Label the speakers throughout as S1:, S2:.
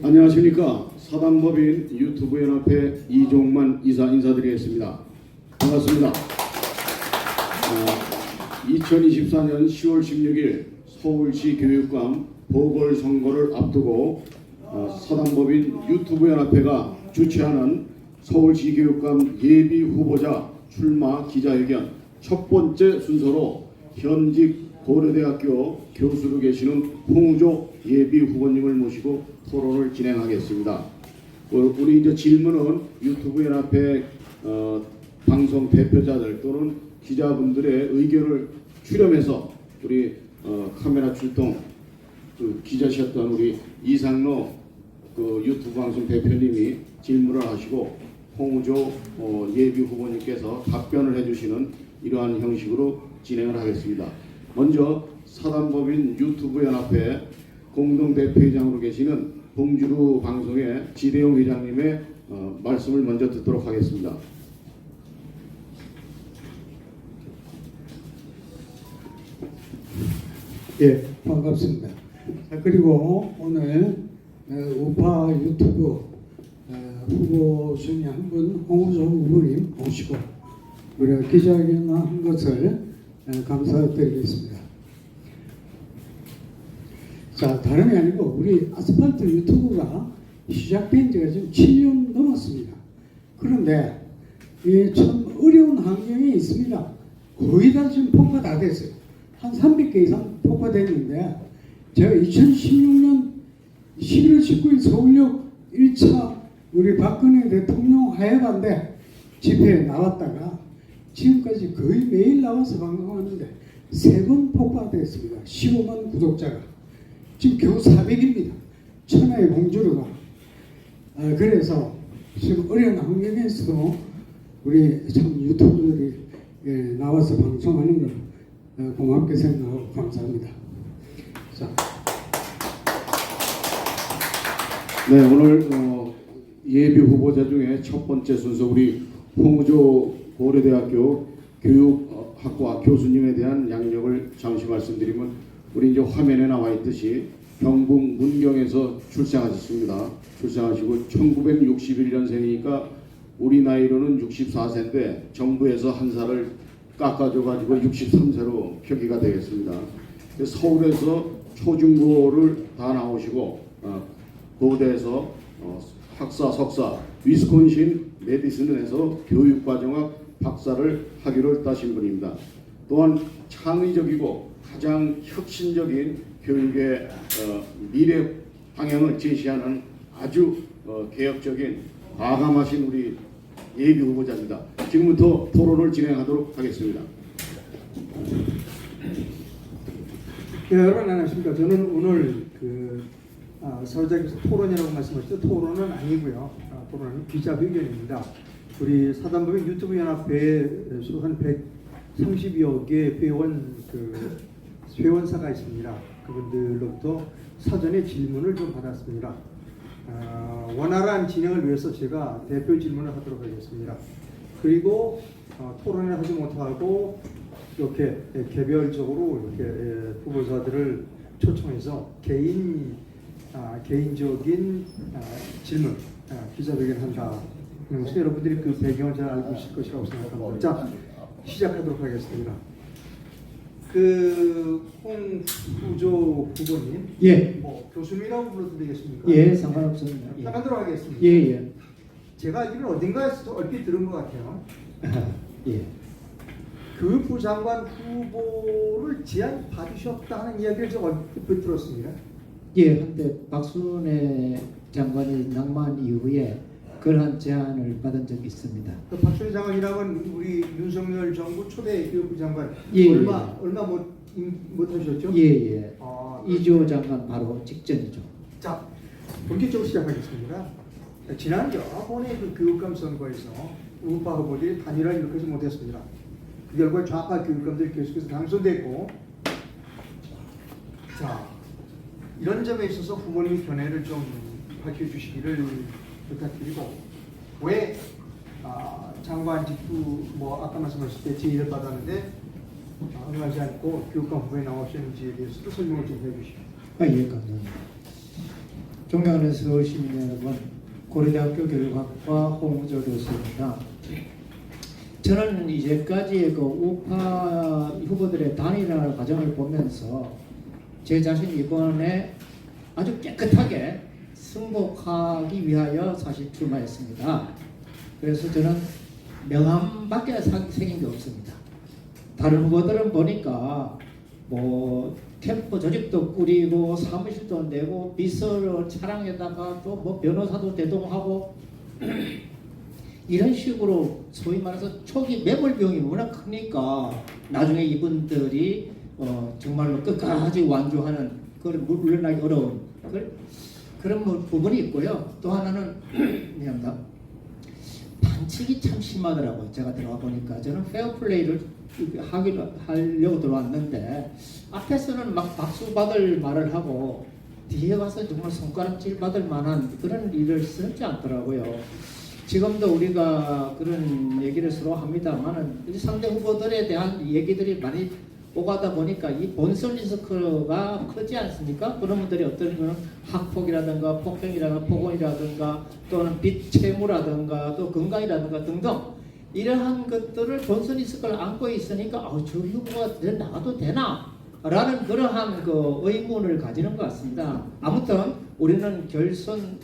S1: 안녕하십니까. 사단법인 유튜브연합회 이종만 이사 인사드리겠습니다. 반갑습니다. 2024년 10월 16일 서울시 교육감 보궐선거를 앞두고 사단법인 유튜브연합회가 주최하는 서울시 교육감 예비 후보자 출마 기자회견 첫 번째 순서로 현직 고려대학교 교수로 계시는 홍우조 예비 후보님을 모시고 토론을 진행하겠습니다. 우리 이제 질문은 유튜브 연합회 방송 대표자들 또는 기자분들의 의견을 수렴해서 우리 카메라 출동 기자셨던 우리 이상로 유튜브 방송 대표님이 질문을 하시고 홍우조 예비 후보님께서 답변을 해주시는 이러한 형식으로 진행을 하겠습니다. 먼저 사단법인 유튜브 연합회 공동대표회장으로 계시는 봉주루 방송의 지대용 회장님의 말씀을 먼저 듣도록 하겠습니다.
S2: 예, 반갑습니다. 그리고 오늘 우파 유튜브 후보 중에 한 분 홍우조 후보님 모시고 우리가 기자회견을 한 것을 감사드리겠습니다. 자, 다름이 아니고 우리 아스팔트 유튜브가 시작된 지가 지금 7년 넘었습니다. 그런데 참 어려운 환경이 있습니다. 거의 다 지금 폭파 다 됐어요. 한 300개 이상 폭파됐는데 제가 2016년 11월 19일 서울역 1차 우리 박근혜 대통령 하야반대 집회에 나왔다가 지금까지 거의 매일 나와서 방송하는데 3번 폭파됐습니다. 15만 구독자가 지금 겨우 400입니다. 천하의 봉주루가 그래서 지금 어려운 환경에서도 우리 참 유튜브들이 나와서 방송하는 걸 고맙게 생각하고 감사합니다. 자.
S1: 네, 오늘 예비 후보자 중에 첫 번째 순서 우리 홍우조 고려대학교 교육학과 교수님에 대한 양력을 잠시 말씀드리면 우리 이제 화면에 나와 있듯이 경북 문경에서 출생하셨습니다. 출생하시고 1961년생이니까 우리 나이로는 64세인데 정부에서 한 살을 깎아줘 가지고 63세로 표기가 되겠습니다. 서울에서 초중고를 다 나오시고 고대에서 학사, 석사, 위스콘신 메디슨에서 교육과정학 박사를 학위를 따신 분입니다. 또한 창의적이고 가장 혁신적인 교육의 미래 방향을 제시하는 아주 개혁적인 과감하신 우리 예비 후보자입니다. 지금부터 토론을 진행하도록 하겠습니다.
S3: 네, 여러분 안녕하십니까. 저는 오늘 사회자께서 토론이라고 말씀하셨죠. 토론은 아니고요. 토론은 기자회견입니다. 우리 사단법인 유튜브 연합회에 소속한 130여 개 회원사가 있습니다. 그분들로부터 사전에 질문을 좀 받았습니다. 원활한 진행을 위해서 제가 대표 질문을 하도록 하겠습니다. 그리고 토론을 하지 못하고 이렇게 개별적으로 이렇게 후보자들을 초청해서 개인적인 질문, 기자회견 한다. 그래서 여러분들이 그 배경을 잘 알고 있을 것이라고 생각합니다. 자, 시작하도록 하겠습니다. 홍우조 후보님,
S2: 예,
S3: 교수님이라고 불러도 되겠습니까?
S2: 예, 상관없습니다. 예.
S3: 나가도록 하겠습니다.
S2: 예, 예.
S3: 제가 알기로는 어딘가에서 얼핏 들은 것 같아요.
S2: 예.
S3: 교육부 장관 후보를 제안 받으셨다는 이야기를 제가 얼핏 들었습니다.
S4: 예, 한때 박순애 장관이 낙마한 이후에 그러한 제안을 받은 적이 있습니다.
S3: 그 박순애 장관이라면 우리 윤석열 정부 초대 교육부 장관
S4: 예,
S3: 얼마 못 하셨죠?
S4: 예, 예. 이주호 장관 바로 직전이죠.
S3: 자, 본격적으로 시작하겠습니다. 지난 여번에 그 교육감 선거에서 우파 후보들이 단일화 일으키지 못했습니다. 그 결과 좌파 교육감들이 계속해서 당선됐고, 자, 이런 점에 있어서 후보님 견해를 좀 밝혀주시기를 부탁드리고, 왜 장관 직후 아까 말씀하셨을 때 제의를 받았는데 응하지 않고 교육감 후보에 나오셨는지에 대해서도 설명을 좀 해주시죠.
S4: 예, 감사합니다. 존경하는 서울 시민 여러분, 고려대학교 교육학과 홍우조 교수입니다. 저는 이제까지 그 우파 후보들의 단일화 과정을 보면서 제 자신 이번에 아주 깨끗하게 승복하기 위하여 사실 출마했습니다. 그래서 저는 명함밖에 새긴 게 없습니다. 다른 후보들은 보니까 뭐 캠프 조직도 꾸리고 사무실도 내고 비서를 차량에다가 또 뭐 변호사도 대동하고 이런 식으로 소위 말해서 초기 매몰 비용이 워낙 크니까 나중에 이분들이 정말로 끝까지 완주하는 그런 물러나기 어려운 그런 부분이 있고요. 또 하나는 미안합니다. 반칙이 참 심하더라고요. 제가 들어가 보니까 저는 페어플레이를 하려고 들어왔는데 앞에서는 막 박수 받을 말을 하고 뒤에 가서 정말 손가락질 받을 만한 그런 일을 쓰지 않더라고요. 지금도 우리가 그런 얘기를 서로 합니다만은 상대 후보들에 대한 얘기들이 많이 오가다 보니까 이 본선 리스크가 크지 않습니까? 그런 분들이 어떤 거는 학폭이라든가 폭행이라든가 폭언이라든가 또는 빚 채무라든가 또 건강이라든가 등등 이러한 것들을 본선 리스크를 안고 있으니까 저 후보가 나가도 되나? 라는 그러한 그 의문을 가지는 것 같습니다. 아무튼 우리는 결선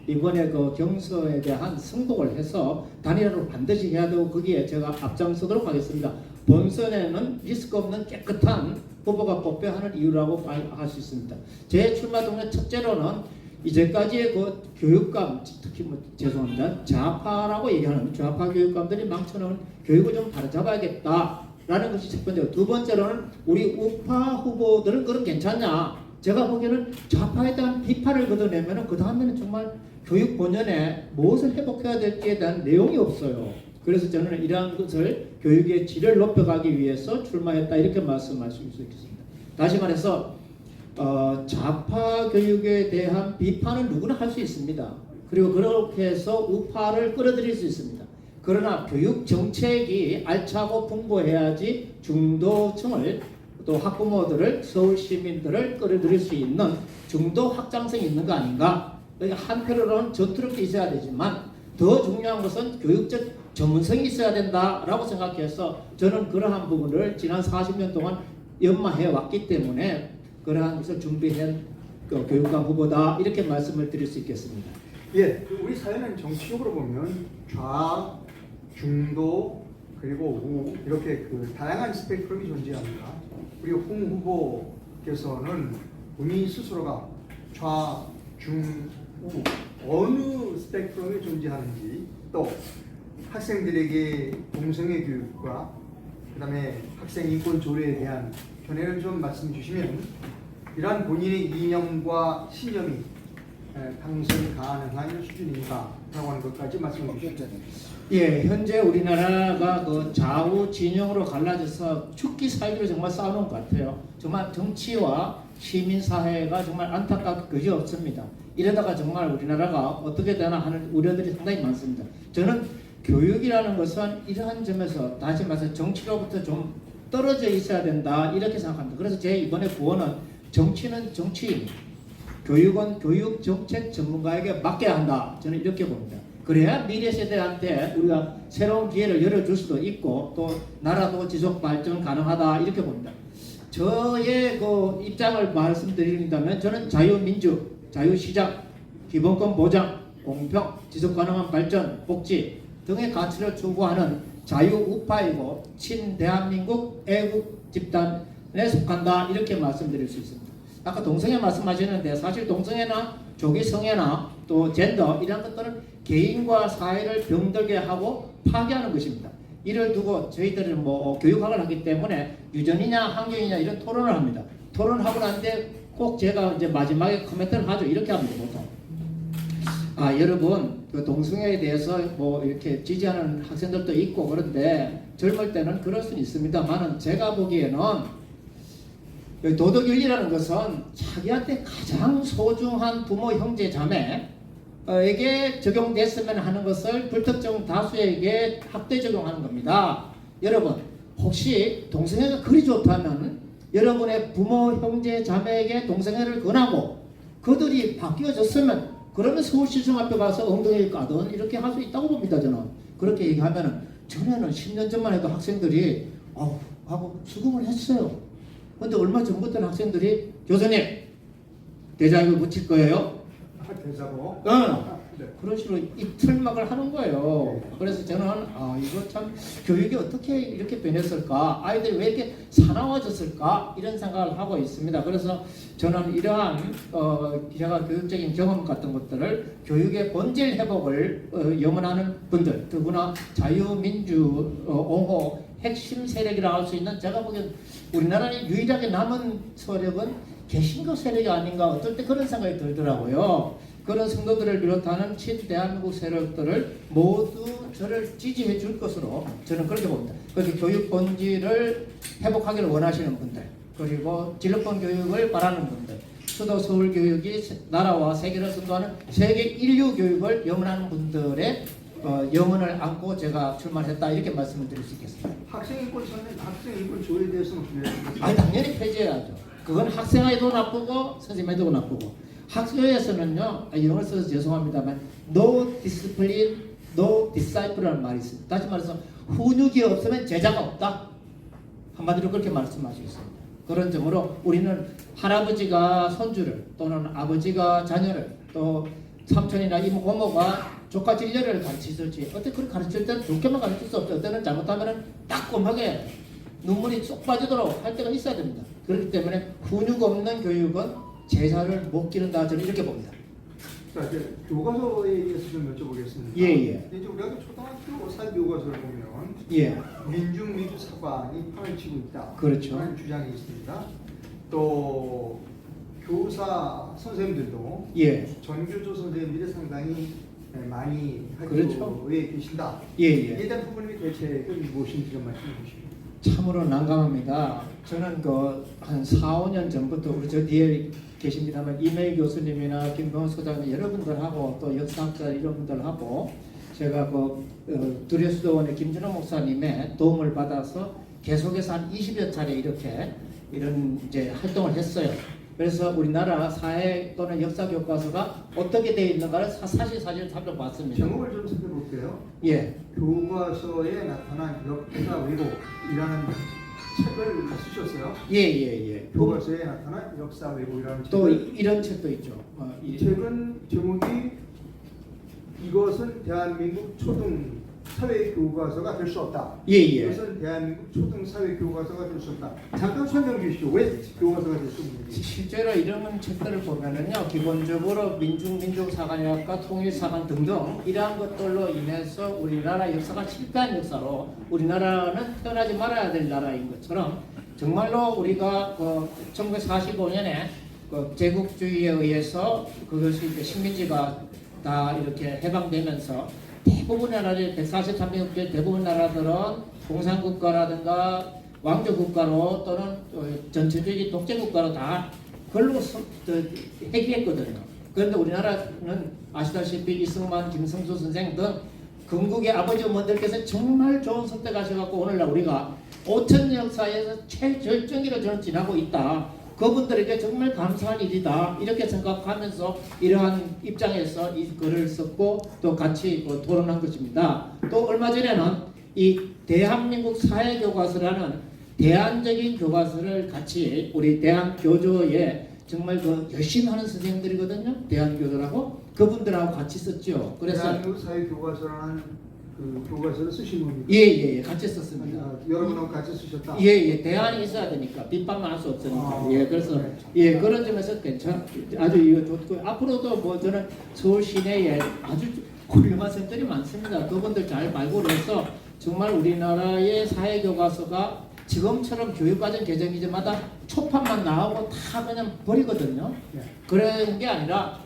S4: 이번에 그 경선에 대한 승복을 해서 단일화로 반드시 해야 되고 거기에 제가 앞장서도록 하겠습니다. 본선에는 리스크 없는 깨끗한 후보가 뽑혀야 하는 이유라고 할 수 있습니다. 제 출마 동력 첫째로는 이제까지의 그 교육감, 특히 뭐 죄송합니다, 좌파라고 얘기하는 좌파 교육감들이 망쳐놓은 교육을 좀 바로잡아야겠다라는 것이 첫 번째고, 두 번째로는 우리 우파 후보들은 그럼 괜찮냐? 제가 보기에는 좌파에 대한 비판을 걷어내면 그 다음에는 정말 교육 본연에 무엇을 회복해야 될지에 대한 내용이 없어요. 그래서 저는 이러한 것을 교육의 질을 높여가기 위해서 출마했다 이렇게 말씀할 수 있겠습니다. 다시 말해서 좌파 교육에 대한 비판은 누구나 할 수 있습니다. 그리고 그렇게 해서 우파를 끌어들일 수 있습니다. 그러나 교육 정책이 알차고 풍부해야지 중도층을 또 학부모들을 서울 시민들을 끌어들일 수 있는 중도 확장성이 있는 거 아닌가? 한편으로는 전투력도 있어야 되지만 더 중요한 것은 교육적 전문성이 있어야 된다라고 생각해서 저는 그러한 부분을 지난 40년 동안 연마해 왔기 때문에 그러한 것을 준비한 교육감 후보다 이렇게 말씀을 드릴 수 있겠습니다.
S3: 예, 우리 사회는 정치적으로 보면 좌, 중도 그리고 우 이렇게 그 다양한 스펙트럼이 존재합니다. 우리 홍 후보께서는 본인 스스로가 좌, 중, 우 어느 스펙트럼이 존재하는지 또 학생들에게 동성애 교육과 그다음에 학생 인권 조례에 대한 견해를 좀 말씀 주시면 이러한 본인의 이념과 신념이 당선 가능한 수준인가 라고 하는 것까지 말씀해 주시죠.
S4: 예, 현재 우리나라가 그 좌우 진영으로 갈라져서 죽기 살기로 정말 싸우는 것 같아요. 정말 정치와 시민사회가 정말 안타깝게 그지 없습니다. 이러다가 정말 우리나라가 어떻게 되나 하는 우려들이 상당히 많습니다. 저는 교육이라는 것은 이러한 점에서 다시 말해서 정치로부터 좀 떨어져 있어야 된다 이렇게 생각합니다. 그래서 제 이번에 구호는 정치는 정치인, 교육은 교육 정책 전문가에게 맡겨야 한다. 저는 이렇게 봅니다. 그래야 미래 세대한테 우리가 새로운 기회를 열어줄 수도 있고 또 나라도 지속 발전 가능하다 이렇게 봅니다. 저의 그 입장을 말씀드린다면 저는 자유민주, 자유시장, 기본권 보장, 공평, 지속 가능한 발전, 복지 등의 가치를 추구하는 자유우파이고 친대한민국 애국 집단에 속한다 이렇게 말씀드릴 수 있습니다. 아까 동성애 말씀하셨는데 사실 동성애나 조기성애나 또 젠더 이런 것들은 개인과 사회를 병들게 하고 파괴하는 것입니다. 이를 두고 저희들은 뭐 교육학을 하기 때문에 유전이냐 환경이냐 이런 토론을 합니다. 토론하고 난데 꼭 제가 이제 마지막에 코멘트를 하죠. 이렇게 합니다. 보통 여러분 그 동성애에 대해서 뭐 이렇게 지지하는 학생들도 있고 그런데 젊을 때는 그럴 수는 있습니다만은 제가 보기에는 도덕윤리라는 것은 자기한테 가장 소중한 부모, 형제, 자매에게 적용됐으면 하는 것을 불특정 다수에게 학대 적용하는 겁니다. 여러분 혹시 동성애가 그리 좋다면 여러분의 부모, 형제, 자매에게 동성애를 권하고 그들이 바뀌어졌으면 그러면 서울시청 앞에 가서 엉덩이 까든 이렇게 할 수 있다고 봅니다. 저는 그렇게 얘기하면은 전에는 10년 전만 해도 학생들이 하고 수긍을 했어요. 근데 얼마 전부터는 학생들이 교수님 대자뷰 붙일 거예요?
S3: 대자보. 네.
S4: 그런 식으로 이틀막을 하는 거예요. 그래서 저는 이거 참 교육이 어떻게 이렇게 변했을까, 아이들이 왜 이렇게 사나워졌을까 이런 생각을 하고 있습니다. 그래서 저는 이러한 제가 교육적인 경험 같은 것들을 교육의 본질 회복을 염원하는 분들, 더구나 자유민주 옹호 핵심 세력이라 할 수 있는, 제가 보기엔 우리나라에 유일하게 남은 세력은 개신교 세력이 아닌가 어떨 때 그런 생각이 들더라고요. 그런 성도들을 비롯하는 친대한민국 세력들을 모두 저를 지지해 줄 것으로 저는 그렇게 봅니다. 그래서 교육 본질을 회복하기를 원하시는 분들, 그리고 진로권 교육을 바라는 분들, 수도 서울 교육이 나라와 세계를 선도하는 세계 인류 교육을 염원하는 분들의 염원을 안고 제가 출마했다, 이렇게 말씀을 드릴 수 있겠습니다.
S3: 학생 인권 조회에 대해서는 어떻게 생각하세요?
S4: 아니, 당연히 폐지해야죠. 그건 학생에도 나쁘고 선생님에도 나쁘고. 학교에서는요, 영어를 써서 죄송합니다만 no discipline, no disciple라는 말이 있습니다. 다시 말해서 훈육이 없으면 제자가 없다. 한마디로 그렇게 말씀하시겠습니다. 그런 점으로 우리는 할아버지가 손주를, 또는 아버지가 자녀를, 또 삼촌이나 이모 고모가 조카 진료를 가르치듯이, 어때 그렇게 가르칠 때는 좋게만 가르칠 수 없죠. 어때는 잘못하면 따끔하게 눈물이 쏙 빠지도록 할 때가 있어야 됩니다. 그렇기 때문에 훈육 없는 교육은 제자를 못 기른다, 저는 이렇게 봅니다.
S3: 자, 이제 교과서에 대해서 좀 여쭤보겠습니다.
S4: 예.
S3: 이제 우리가 초등학교 사회 교과서를 보면
S4: 예.
S3: 민중민주사관이 판을 치고 있다.
S4: 그렇죠.
S3: 라는 주장이 있습니다. 또 교사 선생님들도
S4: 예.
S3: 전교조 선생님들이 상당히 많이
S4: 그렇죠.
S3: 학교에 계신다.
S4: 예.
S3: 이에 대한 부분이 대책은 무엇인지 좀 말씀해 주시죠.
S4: 참으로 난감합니다. 저는 한 4, 5년 전부터 우리 저 뒤에 계십니다만 이메일 교수님이나 김병호 소장님 여러분들하고 또 역사학자 이런 분들하고 제가 두레수도원의 김준호 목사님의 도움을 받아서 계속해서 한 20여 차례 이런 이제 활동을 했어요. 그래서 우리나라 사회 또는 역사 교과서가 어떻게 되어 있는가를 사실을 살펴봤습니다.
S3: 제목을 좀 살펴볼게요.
S4: 예.
S3: 교과서에 나타난 역사 왜곡이라는 책을 쓰셨어요.
S4: 예.
S3: 교과서에 나타난 역사 왜곡이라는
S4: 또
S3: 책을.
S4: 이런 책도 있죠.
S3: 이 책은 제목이 이것은 대한민국 초등 사회 교과서가 될 수 없다.
S4: 예.
S3: 이것은 대한민국 초등 사회 교과서가 될 수 없다. 잠깐 설명해 주시죠. 왜 교과서가 될 수 없는지.
S4: 실제로 이런 책들을 보면은요, 기본적으로 민중사관학과 통일사관 등등 이러한 것들로 인해서 우리나라 역사가 실패한 역사로, 우리나라는 태어나지 말아야 될 나라인 것처럼 정말로 우리가 1945년에 제국주의에 의해서 그것이 이제 식민지가 다 이렇게 해방되면서 대부분 나라들 143개 대부분 나라들은 공산국가라든가 왕조국가로 또는 전체주의 독재국가로 다 걸로 해기했거든요. 그런데 우리나라는 아시다시피 이승만, 김성수 선생 등 건국의 아버지 어머니들께서 정말 좋은 선택하셔갖고 오늘날 우리가 5천 역사에서 최절정기로 저는 지나고 있다. 그분들에게 정말 감사한 일이다, 이렇게 생각하면서 이러한 입장에서 이 글을 썼고 또 같이 토론한 것입니다. 또 얼마 전에는 이 대한민국 사회교과서라는 대안적인 교과서를 같이 우리 대한교조에 정말 열심히 하는 선생님들이거든요. 대한교조라고 그분들하고 같이 썼죠. 그래서
S3: 대한민국 사회 교과서라는 그 교과서를 쓰신 겁니다.
S4: 예, 같이 썼습니다.
S3: 여러분하고 같이 쓰셨다.
S4: 예, 대안이 있어야 되니까 빗방만 할 수 없으니까. 그래서 그런 점에서 아주 이거 좋고, 앞으로도 저는 서울 시내에 아주 훌륭한 선생들이 많습니다. 그분들 잘 발굴을 해서 정말 우리나라의 사회 교과서가 지금처럼 교육과정 개정이자마다 초판만 나오고 다 그냥 버리거든요. 그런 게 아니라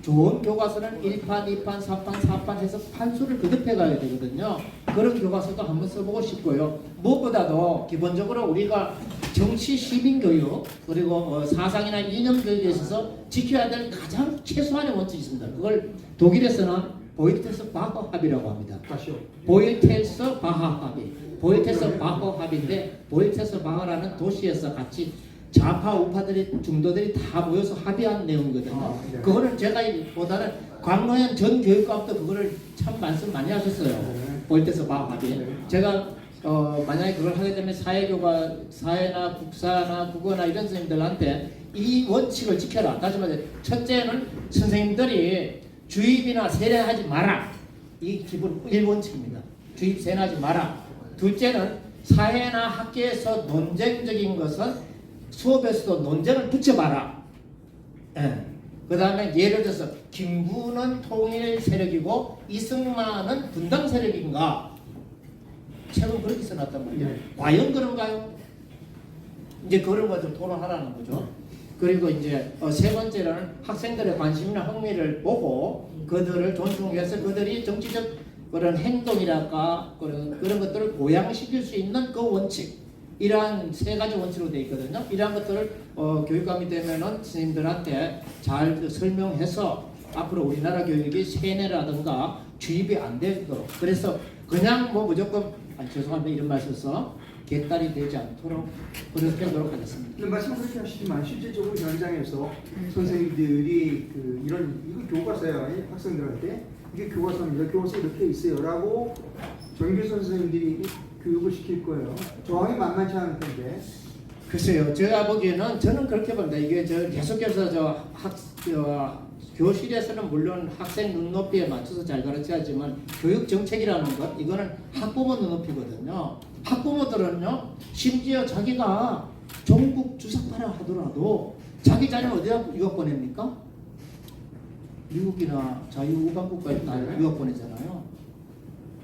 S4: 좋은 교과서는 1판, 2판, 4판, 4판 해서 판수를 거듭해 가야 되거든요. 그런 교과서도 한번 써보고 싶고요. 무엇보다도 기본적으로 우리가 정치 시민 교육 그리고 사상이나 이념 교육에 있어서 지켜야 될 가장 최소한의 원칙이 있습니다. 그걸 독일에서는 보이텔스 바허 합의라고 합니다.
S3: 다시요.
S4: 보이텔스 바허 합의. 보이텔스 바허 합의인데 보이텔스 바허라는 도시에서 같이 좌파 우파들이 중도들이 다 모여서 합의한 내용이거든요.
S3: 아, 네.
S4: 그거는 제가 보다는 광노현 전 교육감도 그거를 참 말씀 많이 하셨어요.
S3: 네.
S4: 볼 때서 합의.
S3: 네.
S4: 제가 만약에 그걸 하게 되면 사회나 국사나 국어나 이런 선생님들한테 이 원칙을 지켜라. 다시 말해 첫째는 선생님들이 주입이나 세뇌하지 마라. 이 기본 1원칙입니다. 주입 세뇌하지 마라. 둘째는 사회나 학계에서 논쟁적인 것은 수업에서도 논쟁을 붙여봐라. 예. 그 다음에 예를 들어서 김구는 통일 세력이고 이승만은 분당 세력인가? 최근 그렇게 써놨단 말이에요.
S3: 네.
S4: 과연 그런가요? 이제 그런 것을 토론하라는 거죠. 그리고 이제 세 번째로는 학생들의 관심이나 흥미를 보고 그들을 존중해서 그들이 정치적 그런 행동이랄까 그런 것들을 보양시킬 수 있는 그 원칙, 이러한 세 가지 원칙으로 되어 있거든요. 이러한 것들을 교육감이 되면은 선생님들한테 잘 설명해서 앞으로 우리나라 교육이 세뇌라든가 주입이 안 되도록, 그래서 그냥 뭐 무조건 죄송합니다 이런 말 써서 개딸이 되지 않도록 그렇게 노력하겠습니다.
S3: 근데 말씀 그렇게 하시지만 실질적으로 현장에서 선생님들이 이거 교과서예요. 학생들한테 이게 교과서입니다. 교과서 이렇게 있어요라고 정규 선생님들이 교육을 시킬 거예요. 저항이 만만치 않을 텐데.
S4: 글쎄요, 제가 보기에는 저는 그렇게 봅니다. 이게 계속해서 교실에서는 물론 학생 눈높이에 맞춰서 잘 가르쳐야지만 교육 정책이라는 것, 이거는 학부모 눈높이거든요. 학부모들은요, 심지어 자기가 전국 주석파라 하더라도 자기 자녀는 어디다 유학 보냅니까? 미국이나 자유우방국가에 다 유학 보내잖아요.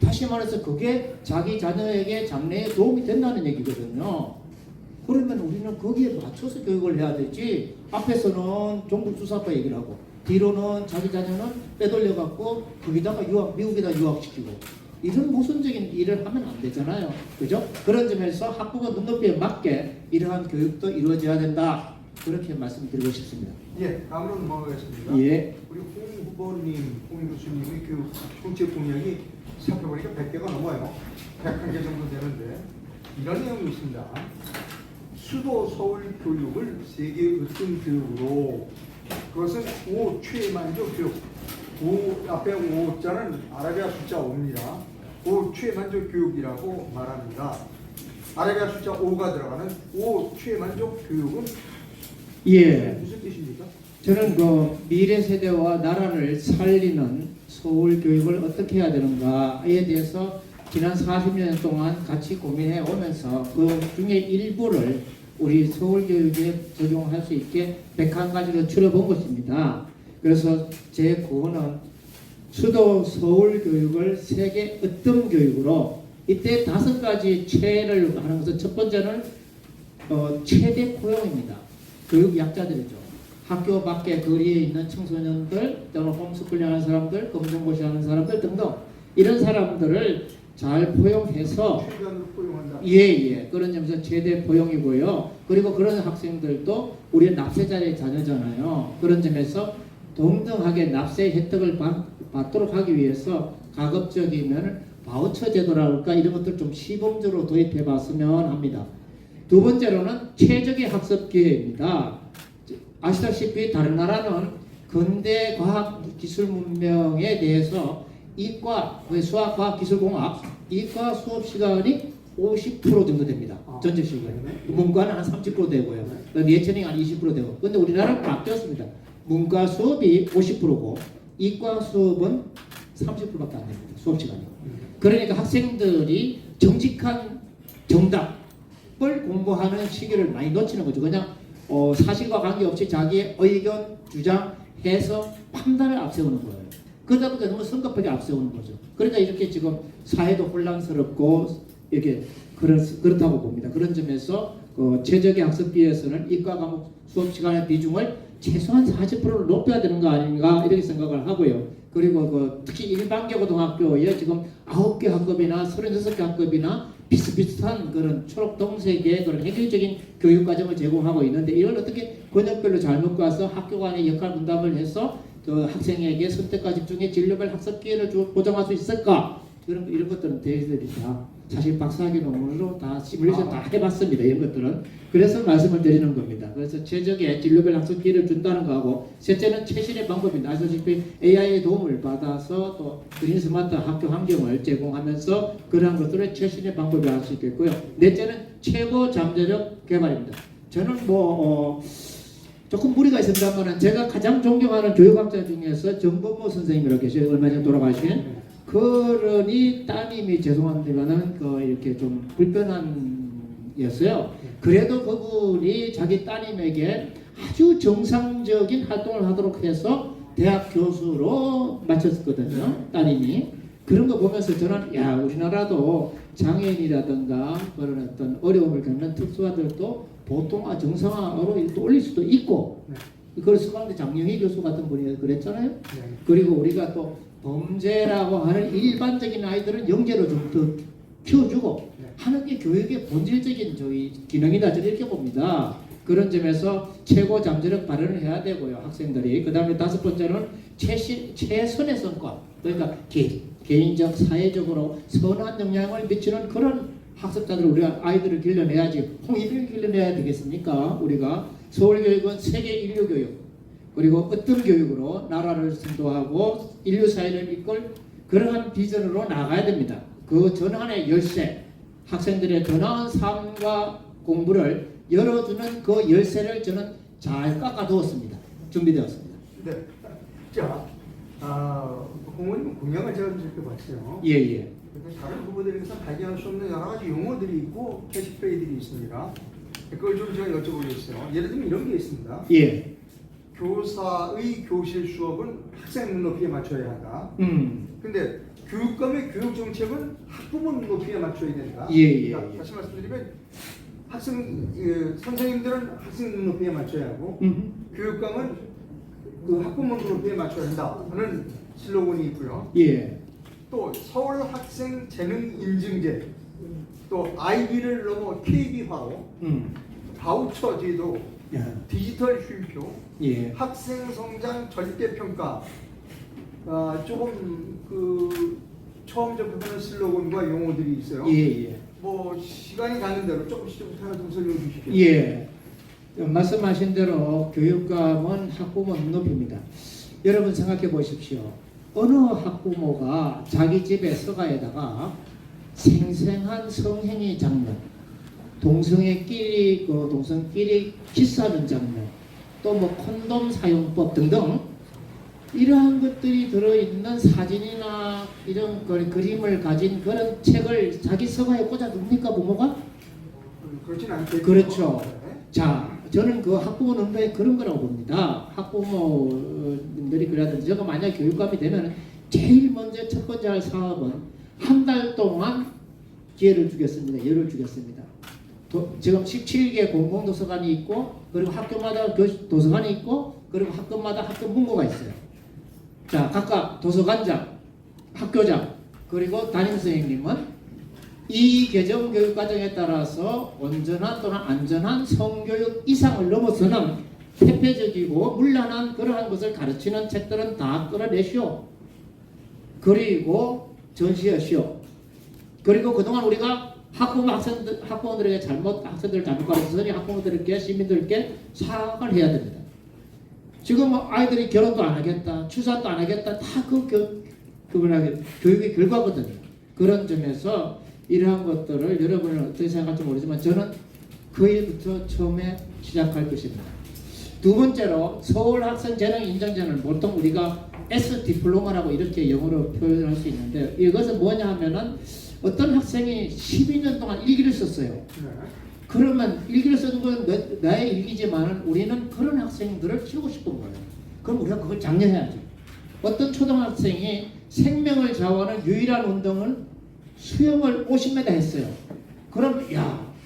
S4: 다시 말해서 그게 자기 자녀에게 장래에 도움이 된다는 얘기거든요. 그러면 우리는 거기에 맞춰서 교육을 해야 되지, 앞에서는 전국 주석파 얘기를 하고 뒤로는 자기 자녀는 빼돌려갖고 거기다가 미국에다 유학시키고 이런 모순적인 일을 하면 안 되잖아요. 그죠? 그런 점에서 학부모 눈높이에 맞게 이러한 교육도 이루어져야 된다. 그렇게 말씀드리고 싶습니다.
S3: 예, 다음으로 넘어가겠습니다.
S4: 예.
S3: 우리 홍 후보님, 홍 교수님의 교육 정책 공약이 살펴보니까 100개가 넘어요. 101개 정도 되는데 이런 내용이 있습니다. 수도 서울 교육을 세계 으뜸 교육으로, 그것은 5 최만족 교육. 5 앞에 5자는 아라비아 숫자 5입니다. 5 최만족 교육이라고 말합니다. 아라비아 숫자 5가 들어가는 5 최만족 교육은
S4: 예.
S3: 무슨 뜻입니까?
S4: 저는 그 미래 세대와 나라를 살리는 서울 교육을 어떻게 해야 되는가에 대해서 지난 40년 동안 같이 고민해 오면서 그 중에 일부를 우리 서울 교육에 적용할 수 있게 101가지로 추려본 것입니다. 그래서 제 구호는 수도 서울 교육을 세계 으뜸 교육으로, 이때 5가지 최를 하는 것은, 첫 번째는 최대 포용입니다. 교육 약자들이죠. 학교 밖에 거리에 있는 청소년들, 또는 홈스쿨링 하는 사람들, 검정고시 하는 사람들 등등 이런 사람들을 잘 포용해서
S3: 최대한으로 포용한다.
S4: 예. 그런 점에서 최대 포용이고요. 그리고 그런 학생들도 우리 납세자의 자녀잖아요. 그런 점에서 동등하게 납세 혜택을 받도록 하기 위해서 가급적이면 바우처 제도랄까 이런 것들 좀 시범적으로 도입해 봤으면 합니다. 두 번째로는 최적의 학습 기회입니다. 아시다시피 다른 나라는 근대 과학 기술 문명에 대해서 이과, 수학, 과학, 기술, 공학, 이과 수업 시간이 50% 정도 됩니다. 전체 시간이. 문과는 한 30% 되고요. 예체능이 한 20% 되고. 근데 우리나라는 바뀌었습니다. 문과 수업이 50%고 이과 수업은 30%밖에 안 됩니다. 수업 시간이. 그러니까 학생들이 정직한 정답을 공부하는 시기를 많이 놓치는 거죠. 그냥 사실과 관계없이 자기의 의견, 주장, 해서 판단을 앞세우는 거예요. 그러다 보니까 너무 성급하게 앞세우는 거죠. 그러니까 이렇게 지금 사회도 혼란스럽고 이렇게 그렇다고 봅니다. 그런 점에서 최적의 학습 기회에서는 이과 과목 수업 시간의 비중을 최소한 40%를 높여야 되는 거 아닌가 이렇게 생각을 하고요. 그리고 특히 일반계 고등학교에 지금 9개 학급이나 36개 학급이나 비슷비슷한 그런 초록동색의 그런 획일적인 교육 과정을 제공하고 있는데, 이걸 어떻게 권역별로 잘 묶어서 학교 간의 역할 분담을 해서 그 학생에게 선택과 집중의 진로별 학습 기회를 보장할 수 있을까? 이런 것들은 대의들이 다 사실 박사학위 논문으로 다 시뮬레이션 다 해봤습니다. 이런 것들은. 그래서 말씀을 드리는 겁니다. 그래서 최적의 진로별 학습기를 준다는 거하고 셋째는 최신의 방법입니다. 아시다시피 AI의 도움을 받아서 또 그린 스마트 학교 환경을 제공하면서 그러한 것들을 최신의 방법을 할 수 있겠고요. 넷째는 최고 잠재력 개발입니다. 저는 조금 무리가 있습니다만 제가 가장 존경하는 교육학자 중에서 정범모 선생님이라고 계셔요. 얼마 전에 돌아가신 그러니 따님이 죄송합니다만은 이렇게 좀 불편한이었어요. 그래도 그분이 자기 따님에게 아주 정상적인 활동을 하도록 해서 대학 교수로 마쳤거든요. 따님이. 그런 거 보면서 저는 야 우리나라도 장애인이라든가 그런 어떤 어려움을 겪는 특수화들도 보통화 정상화로 또 올릴 수도 있고 그래서 가운데 장영희 교수 같은 분이 그랬잖아요. 그리고 우리가 또 범죄라고 하는 일반적인 아이들은 영재로 좀 더 키워주고 하는 게 교육의 본질적인 저희 기능이다 저는 이렇게 봅니다. 그런 점에서 최고 잠재력 발현을 해야 되고요. 학생들이. 그 다음에 다섯 번째는 최선의 성과 그러니까 개인적 사회적으로 선한 영향을 미치는 그런 학습자들 우리가 아이들을 길러내야지 홍익을 길러내야 되겠습니까? 우리가 서울교육은 세계 인류교육 그리고 어떤 교육으로 나라를 선도하고 인류 사회를 이끌 그러한 비전으로 나가야 됩니다. 그 전환의 열쇠 학생들의 더 나은 삶과 공부를 열어주는 그 열쇠를 저는 잘 깎아두었습니다. 준비되었습니다.
S3: 네. 자, 공무원님 공약을 제가 좀 살펴봤어요.
S4: 예예.
S3: 다른 후보들에게서 발견할 수 없는 여러 가지 용어들이 있고 캐치프레이즈들이 있습니다. 그걸 좀 제가 여쭤보겠어요. 예를 들면 이런 게 있습니다.
S4: 예.
S3: 교사의 교실 수업은 학생 눈높이에 맞춰야 한다. 근데 교육감의 교육 정책은 학부모 눈높이에 맞춰야 된다.
S4: 예.
S3: 그러니까 다시 말씀드리면 선생님들은 학생 눈높이에 맞춰야 하고 교육감은 그 학부모 눈높이에 맞춰야 한다 하는 슬로건이 있고요.
S4: 예.
S3: 또 서울 학생 재능 인증제, 또 IB를 넘어 KB화로 바우처 제도, 디지털 쉼표,
S4: 예.
S3: 학생 성장 절대 평가. 조금 처음 접근하는 슬로건과 용어들이 있어요.
S4: 예.
S3: 뭐 시간이 가는 대로 조금씩 좀 설명해 주시겠어요?
S4: 예. 말씀하신 대로 교육감은 학부모 눈높이입니다. 여러분 생각해 보십시오. 어느 학부모가 자기 집에 서가에다가 생생한 성행위 장면, 동성애끼리 동성끼리 키스하는 장면, 또 뭐 콘돔 사용법 등등 이러한 것들이 들어있는 사진이나 이런 그림을 가진 그런 책을 자기 서가에 꽂아둡니까 부모가?
S3: 그렇진 않겠죠.
S4: 그렇죠.
S3: 네.
S4: 자, 저는 그 학부모 눈높이 그런 거라고 봅니다. 학부모님들이 그러든지 제가 만약 교육감이 되면 제일 먼저 첫 번째 할 사업은 한 달 동안 기회를 주겠습니다. 예를 주겠습니다. 지금 17개 공공도서관이 있고 그리고 학교마다 도서관이 있고 그리고 학급마다 학급 문고가 있어요. 자, 각각 도서관장, 학교장 그리고 담임선생님은 이 개정 교육과정에 따라서 온전한 또는 안전한 성교육 이상을 넘어서는 폐폐적이고 문란한 그러한 것을 가르치는 책들은 다 끌어내시오. 그리고 전시하시오. 그리고 그동안 우리가 학부모들에게 학생들을 잘못 가르쳤으니 학부모들에게 시민들께 사과를 해야 됩니다. 지금 아이들이 결혼도 안 하겠다, 출산도 안 하겠다, 다 교육의 결과거든요. 그런 점에서 이러한 것들을 여러분은 어떻게 생각할지 모르지만 저는 그 일부터 처음에 시작할 것입니다. 두 번째로 서울 학생 재능 인정제는 보통 우리가 S 디플로마라고 이렇게 영어로 표현할 수 있는데 이것은 뭐냐 하면은 어떤 학생이 12년 동안 일기를 썼어요. 그러면 일기를 쓰는 건 나의 일기지만 우리는 그런 학생들을 키우고 싶은 거예요. 그럼 우리가 그걸 장려해야죠. 어떤 초등학생이 생명을 좌우하는 유일한 운동은 수영을 50m 했어요. 그럼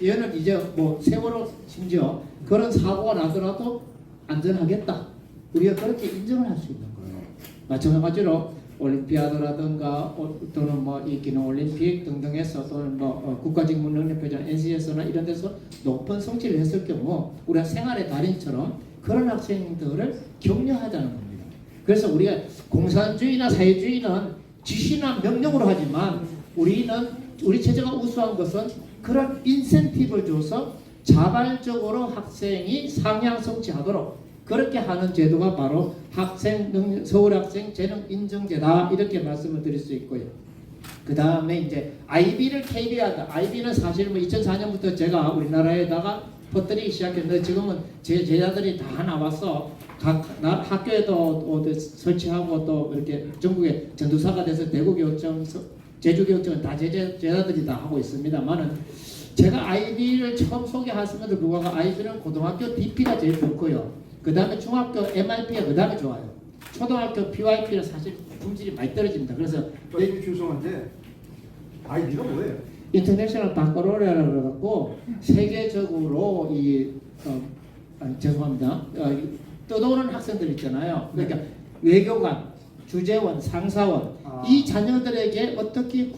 S4: 얘는 이제 뭐 세월호 심지어 그런 사고가 나더라도 안전하겠다. 우리가 그렇게 인정을 할 수 있는 거예요. 마찬가지로 올림피아드라든가 또는 뭐 이 기능올림픽 등등에서 또는 뭐 국가직무능력표준 NCS나 이런 데서 높은 성취를 했을 경우 우리가 생활의 달인처럼 그런 학생들을 격려하자는 겁니다. 그래서 우리가 공산주의나 사회주의는 지시나 명령으로 하지만 우리는 우리 체제가 우수한 것은 그런 인센티브를 줘서 자발적으로 학생이 상향 성취하도록 그렇게 하는 제도가 바로 서울학생 재능 인증제다 이렇게 말씀을 드릴 수 있고요. 그 다음에 이제 IB를 KB하다. IB는 사실 뭐 2004년부터 제가 우리나라에다가 퍼뜨리기 시작했는데 지금은 제 제자들이 다 나와서 각 학교에도 설치하고 또 이렇게 전국에 전도사가 돼서 대구교육청, 제주교육청은 다 제자들이 다 하고 있습니다만은 제가 IB를 처음 소개했음에도 불구하고 IB는 고등학교 DP가 제일 좋고요. 그 다음에 중학교 MIP가 그 다음에 좋아요. 초등학교 PYP는 사실 품질이 많이 떨어집니다. 그래서
S3: 말씀이 죄송한데 아이디가 뭐예요?
S4: 인터내셔널 바ccalaurea라고 그래갖고 세계적으로 죄송합니다. 떠도는 학생들 있잖아요. 그러니까 외교관, 주재원, 상사원 이 자녀들에게 어떻게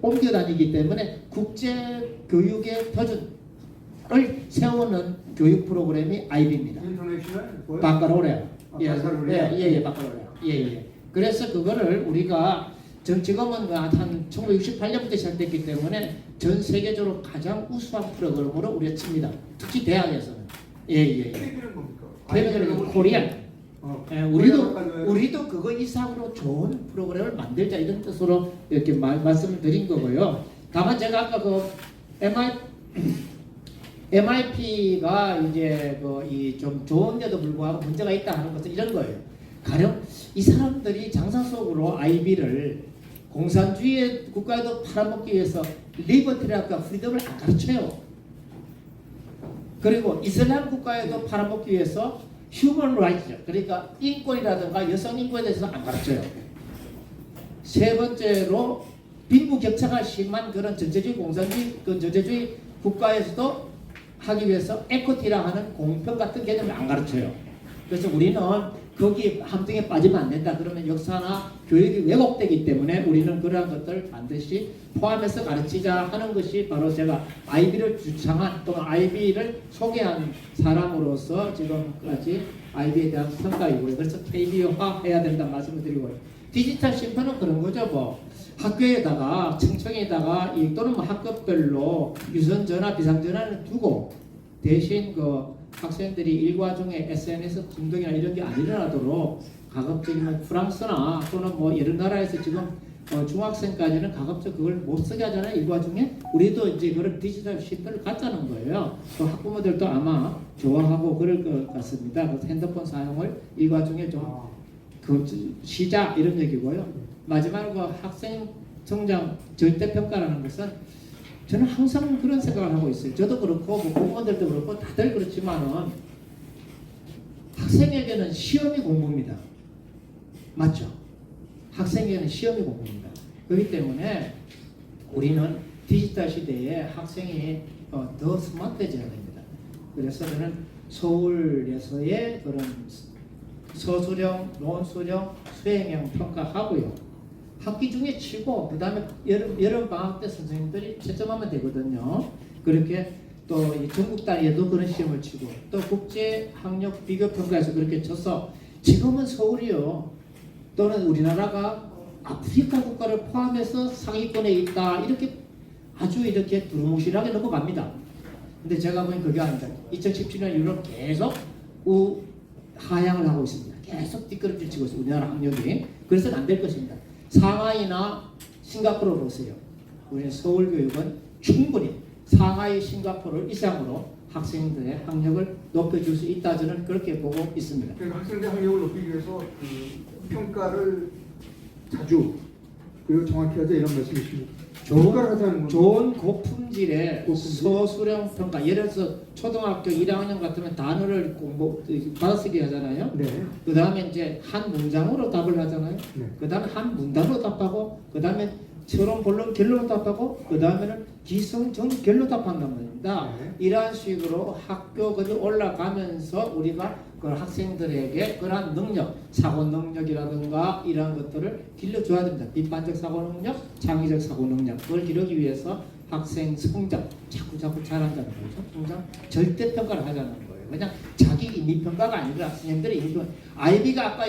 S4: 옮겨다니기 때문에 국제 교육의 터전을 세우는 교육 프로그램이 IB입니다.
S3: 인터내셔널 뭐예요?
S4: 바ccalaureate.
S3: 바ccalaureate.
S4: 바ccalaureate. 그래서 그거를 우리가 지금은 한 1968년부터 시작됐기 때문에 전 세계적으로 가장 우수한 프로그램으로 우리가 칩니다. 특히 대학에서는.
S3: KB는 뭡니까?
S4: KB는 코리안.
S3: 코리안
S4: 우리도 그거 이상으로 좋은 프로그램을 만들자 이런 뜻으로 이렇게 말씀을 드린 거고요. 다만 제가 아까 그 MIP가 이제 좀 좋은데도 불구하고 문제가 있다 하는 것은 이런 거예요. 가령 이 사람들이 장사 속으로 IB를 공산주의 국가에도 팔아먹기 위해서 리버티라든가 프리덤을 안 가르쳐요. 그리고 이슬람 국가에도 팔아먹기 위해서 휴먼 라이트죠. 그러니까 인권이라든가 여성 인권에 대해서 안 가르쳐요. 세 번째로 빈부격차가 심한 그런 전체주의 전체주의 국가에서도 하기 위해서 에코티라 하는 공평 같은 개념을 안 가르쳐요. 그래서 우리는 거기 함정에 빠지면 안 된다. 그러면 역사나 교육이 왜곡되기 때문에 우리는 그러한 것들을 반드시 포함해서 가르치자 하는 것이 바로 제가 IB를 주창한 또는 IB를 소개한 사람으로서 지금까지 IB에 대한 평가이고요. 그래서 KB화해야 된다 말씀을 드리고요. 디지털 심표는 그런 거죠. 뭐 학교에다가 청청에다가 또는 뭐 학급별로 유선전화, 비상전화를 두고 대신 학생들이 일과 중에 SNS 중독이나 이런 게 안 일어나도록 가급적이면 프랑스나 또는 뭐 여러 나라에서 지금 중학생까지는 가급적 그걸 못 쓰게 하잖아요. 일과 중에 우리도 이제 그런 디지털 심표를 갖자는 거예요. 또 학부모들도 아마 좋아하고 그럴 것 같습니다. 그래서 핸드폰 사용을 일과 중에 좀 시작 이런 얘기고요. 마지막으로 학생 성장 절대평가라는 것은 저는 항상 그런 생각을 하고 있어요. 저도 그렇고 뭐 공무원들도 그렇고 다들 그렇지만은 학생에게는 시험이 공부입니다. 맞죠? 학생에게는 시험이 공부입니다. 그렇기 때문에 우리는 디지털 시대에 학생이 더 스마트해져야 됩니다. 그래서 저는 서울에서의 그런 서술형, 논술형, 수행형 평가하고요. 학기 중에 치고 그 다음에 여름 방학 때 선생님들이 채점하면 되거든요. 그렇게 또 전국 단위에도 그런 시험을 치고 또 국제 학력 비교 평가에서 그렇게 쳐서 지금은 서울이요 또는 우리나라가 아프리카 국가를 포함해서 상위권에 있다 이렇게 아주 이렇게 두루뭉실하게 넘어갑니다. 근데 제가 보기엔 그게 아닙니다. 2017년 이후로 계속 하향을 하고 있습니다. 계속 뒷걸음질 치고 있어요. 우리나라 학력이. 그래서는 안 될 것입니다. 상하이나 싱가포르를 보세요. 우리는 서울교육은 충분히 상하이, 싱가포르 이상으로 학생들의 학력을 높여줄 수 있다 저는 그렇게 보고 있습니다.
S3: 그러니까 학생들 학력을 높이기 위해서 그 평가를 자주 그리고 정확히 하자 이런 말씀이십니다.
S4: 좋은 고품질의 서술형 평가. 예를 들어서 초등학교 1학년 같으면 단어를 받아쓰기 하잖아요.
S3: 네.
S4: 그 다음에 이제 한 문장으로 답을 하잖아요.
S3: 네.
S4: 그 다음에 한 문단으로 답하고 그 다음에 서론, 본론, 결론으로 답하고 그 다음에는 기성정 결로 답한단 말입니다.
S3: 네.
S4: 이러한 식으로 학교 그저 올라가면서 우리가 그 학생들에게 그러한 능력, 사고 능력이라든가 이러한 것들을 길러줘야 됩니다. 비판적 사고 능력, 창의적 사고 능력 그걸 기르기 위해서 학생 성장 자꾸 잘한다는 거죠. 성장 절대 평가를 하자는 거예요. 그냥 자기 임의 평가가 아니라 선생님들의 임의 평가. IB가 아까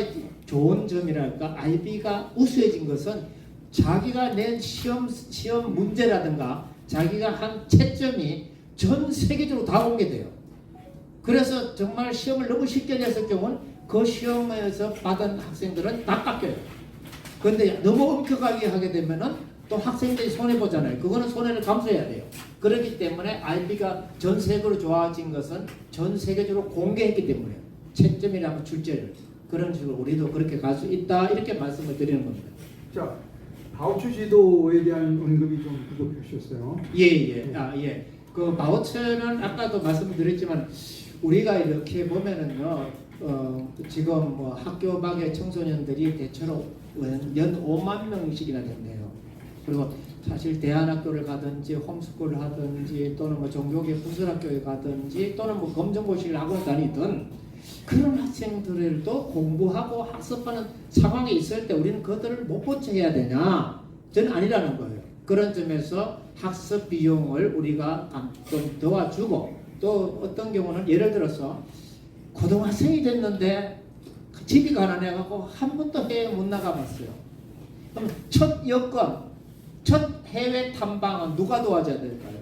S4: 좋은 점이랄까, IB가 우수해진 것은 자기가 낸 시험 문제라든가 자기가 한 채점이 전 세계적으로 다 공개돼요. 그래서 정말 시험을 너무 쉽게 냈을 경우는 그 시험에서 받은 학생들은 다 깎여요. 그런데 너무 엄격하게 하게 되면은 또 학생들이 손해 보잖아요. 그거는 손해를 감수해야 돼요. 그렇기 때문에 IB가 전 세계로 좋아진 것은 전 세계적으로 공개했기 때문에 채점이라는 출제를 그런 식으로 우리도 그렇게 갈 수 있다 이렇게 말씀을 드리는 겁니다.
S3: 자, 바우처 지도에 대한 언급이 좀 부족하셨어요.
S4: 예. 그 바우처는 아까도 말씀드렸지만 우리가 이렇게 보면은요, 지금 뭐 학교 밖의 청소년들이 대체로 연 5만 명씩이나 된대요. 그리고 사실 대안학교를 가든지 홈스쿨을 하든지 또는 뭐 종교계 분설학교에 가든지 또는 뭐 검정고시를 학원 다니든 그런 학생들도 공부하고 학습하는 상황에 있을 때 우리는 그들을 못 보채해야 되냐? 저는 아니라는 거예요. 그런 점에서 학습 비용을 우리가 좀 도와주고 또 어떤 경우는 예를 들어서 고등학생이 됐는데 집이 가난해갖고 한 번도 해외 못 나가봤어요. 그럼 첫 여권, 첫 해외 탐방은 누가 도와줘야 될까요?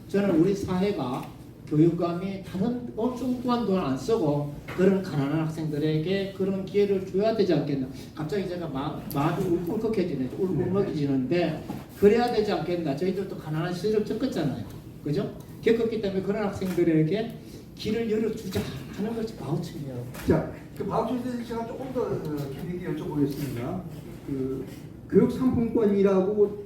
S4: 저는 우리 사회가 교육감이 다른 엉뚱한 돈 안 쓰고 그런 가난한 학생들에게 그런 기회를 줘야 되지 않겠나. 갑자기 제가 마음이 울컥해지네. 울먹이지는데 그래야 되지 않겠나. 저희들도 가난한 시절을 겪었잖아요. 그죠? 겪었기 때문에 그런 학생들에게 길을 열어주자 하는 것이 바우처예요.
S3: 자, 그 바우처에 대해서 제가 조금 더 길게 여쭤보겠습니다. 그 교육 상품권이라고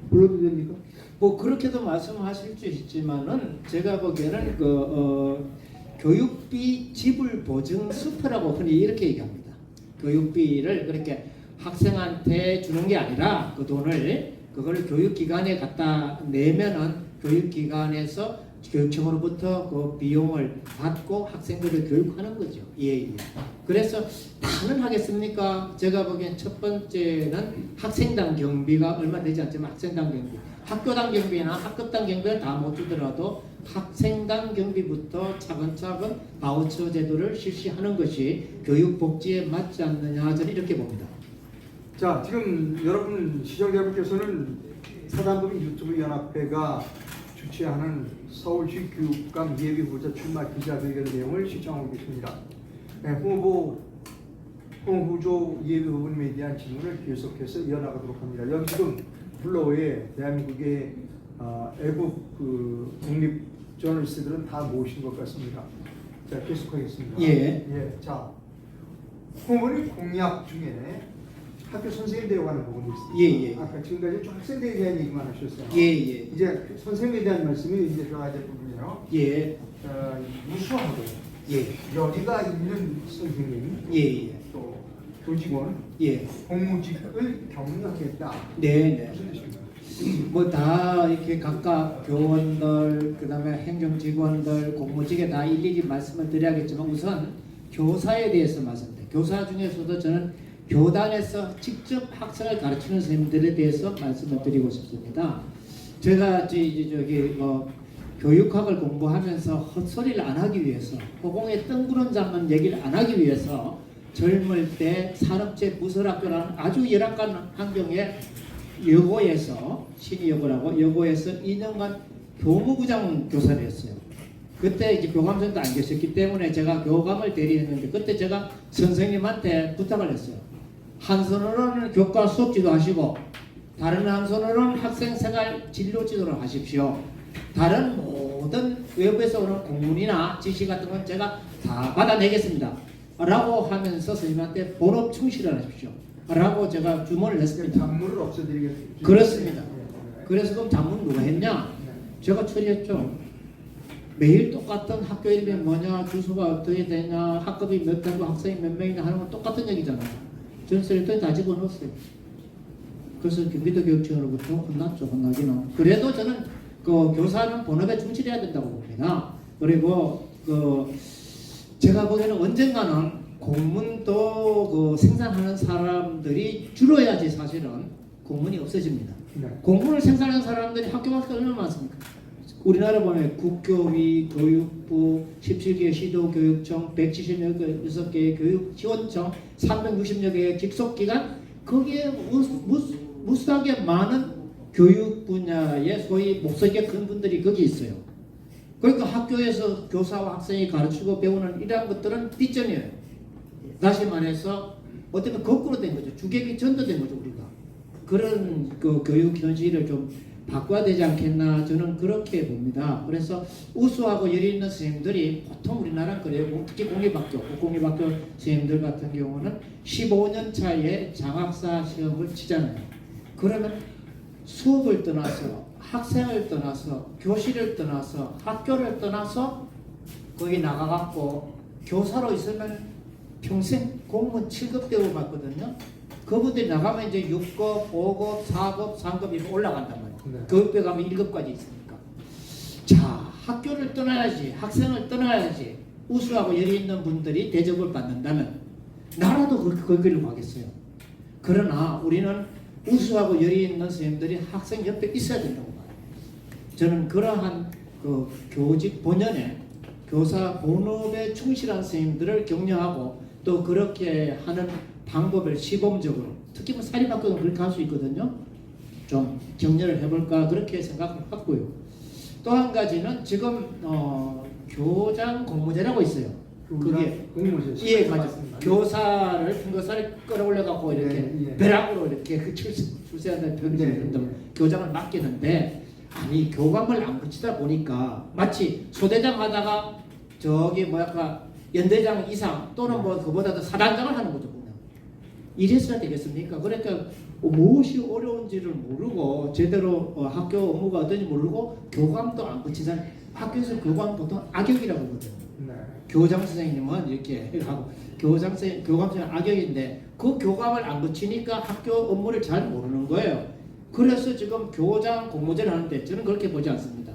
S3: 불러도 됩니까?
S4: 뭐 그렇게도 말씀하실 수 있지만은 제가 보기에는 교육비 지불 보증 수표라고 흔히 이렇게 얘기합니다. 교육비를 그렇게 학생한테 주는 게 아니라 그 돈을 그걸 교육기관에 갖다 내면은 교육기관에서 교육청으로부터 그 비용을 받고 학생들을 교육하는 거죠. 예. 그래서 다는 하겠습니까? 제가 보기엔 첫 번째는 학생당 경비가 얼마 되지 않지만 학생당 경비, 학교당 경비나 학급당 경비를 다 못 주더라도 학생당 경비부터 차근차근 바우처 제도를 실시하는 것이 교육복지에 맞지 않느냐 저는 이렇게 봅니다.
S3: 자, 지금 여러분 시청자분께서는 사단법인 유튜브 연합회가 주최하는 서울시 교육감 예비 후보자 출마 기자회견 내용을 시청하고 계십니다. 네, 홍후조 예비 후보님에 대한 질문을 계속해서 이어나가도록 합니다. 여기 지금 블로에 대한민국의 애국 독립 저널리스트들은 다 모신 것 같습니다. 자, 계속하겠습니다.
S4: 예.
S3: 자, 후보님 공약 중에 학교 선생님 되어가는 부분이 있습니다.
S4: 예.
S3: 아까 지금까지 좀 학생들에 대한 얘기만 하셨어요.
S4: 예.
S3: 이제 선생님에 대한 말씀이 이제 들어가야 될 부분이에요.
S4: 예.
S3: 무수하고 여기가 있는 선생님, 또 교직원, 공무직을 경력했다.
S4: 네.
S3: 무슨 뜻입니까?
S4: 뭐 다 이렇게 각각 교원들, 그다음에 행정직원들, 공무직에 다 일일이 말씀을 드려야겠지만 우선 교사에 대해서 말씀드려요. 교사 중에서도 저는 교단에서 직접 학생을 가르치는 선생님들에 대해서 말씀을 드리고 싶습니다. 제가 교육학을 공부하면서 헛소리를 안 하기 위해서 호공에 뜬구름 잡는 얘기를 안 하기 위해서 젊을 때 산업체 부설학교라는 아주 열악한 환경에 여고에서 신의여고라고 여고에서 2년간 교무부장 교사를 했어요. 그때 이제 교감선도 안 계셨기 때문에 제가 교감을 대리했는데 그때 제가 선생님한테 부탁을 했어요. 한 손으로는 교과 수업 지도하시고 다른 한 손으로는 학생생활 진로 지도를 하십시오. 다른 모든 외부에서 오는 공문이나 지시 같은 건 제가 다 받아내겠습니다. 라고 하면서 선생님한테 본업 충실을 하십시오. 라고 제가 주문을 했습니다.
S3: 작물을 없애드리겠습니다.
S4: 그렇습니다. 그래서 그럼 작문 누가 했냐? 제가 처리했죠. 매일 똑같은 학교 이름이 뭐냐, 주소가 어떻게 되냐, 학급이 몇 단고 학생이 몇 명이냐 하는 건 똑같은 얘기잖아요. 전설했더니 다 집어넣었어요. 그래서 경기도 교육청으로부터 혼나기는. 그래도 저는 그 교사는 본업에 충실해야 된다고 봅니다. 그리고 제가 보기에는 언젠가는 공문도 생산하는 사람들이 줄어야지 사실은 공문이 없어집니다. 공문을 생산하는 사람들이 학교 밖에 얼마나 많습니까? 우리나라 보면 국교위, 교육부, 17개 시도교육청, 176개의 교육지원청, 360여 개의 직속기관, 거기에 무수하게 많은 교육 분야의 소위 목소리가 큰 분들이 거기 있어요. 그러니까 학교에서 교사와 학생이 가르치고 배우는 이러한 것들은 뒷전이에요. 다시 말해서 어떻게 거꾸로 된 거죠. 주객이 전도된 거죠, 우리가. 그런 그 교육 현실을 좀 바꿔야 되지 않겠나 저는 그렇게 봅니다. 그래서 우수하고 열의 있는 선생님들이 보통 우리나라는 그래요. 특히 공립학교, 국공립학교 선생님들 같은 경우는 15년 차에 장학사 시험을 치잖아요. 그러면 수업을 떠나서 학생을 떠나서 교실을 떠나서 학교를 떠나서 거기 나가갖고 교사로 있으면 평생 공무원 7급 대우 받거든요. 그분들이 나가면 이제 6급, 5급, 4급, 3급 이렇게 올라간단 말이에요.
S3: 네.
S4: 교육배 가면 1급까지 있으니까. 자, 학교를 떠나야지, 학생을 떠나야지 우수하고 열의 있는 분들이 대접을 받는다면 나라도 그 길을 가겠어요. 그러나 우리는 우수하고 열의 있는 선생님들이 학생 옆에 있어야 된다고 봐요. 저는 그러한 그 교직 본연의 교사 본업에 충실한 선생님들을 격려하고 또 그렇게 하는 방법을 시범적으로 특히 뭐 사립학교는 그렇게 할 수 있거든요. 좀 격려를 해볼까 그렇게 생각을 하고요. 또 한 가지는 지금 교장 공모제라고 있어요. 그게
S3: 공모제.
S4: 예, 맞아.
S3: 맞습니다.
S4: 교사를 교사를 끌어올려 갖고 이렇게
S3: 예.
S4: 벼락으로 이렇게 그 출세한다는 표현이
S3: 네.
S4: 있는데 교장을 맡기는데 아니 교감을 안 붙이다 보니까 마치 소대장 하다가 저기 뭐랄까 연대장 이상 또는 뭐 그보다도 사단장을 하는 거죠 보면. 이래서야 되겠습니까? 그러니까 무엇이 어려운지를 모르고 제대로 학교 업무가 어떤지 모르고 교감도 안 붙이는 학교에서 교감 보통 악역이라고 하거든요.
S3: 네.
S4: 교장 선생님은 이렇게 하고 교감 선생님 악역인데 그 교감을 안 붙이니까 학교 업무를 잘 모르는 거예요. 그래서 지금 교장 공모제를 하는데 저는 그렇게 보지 않습니다.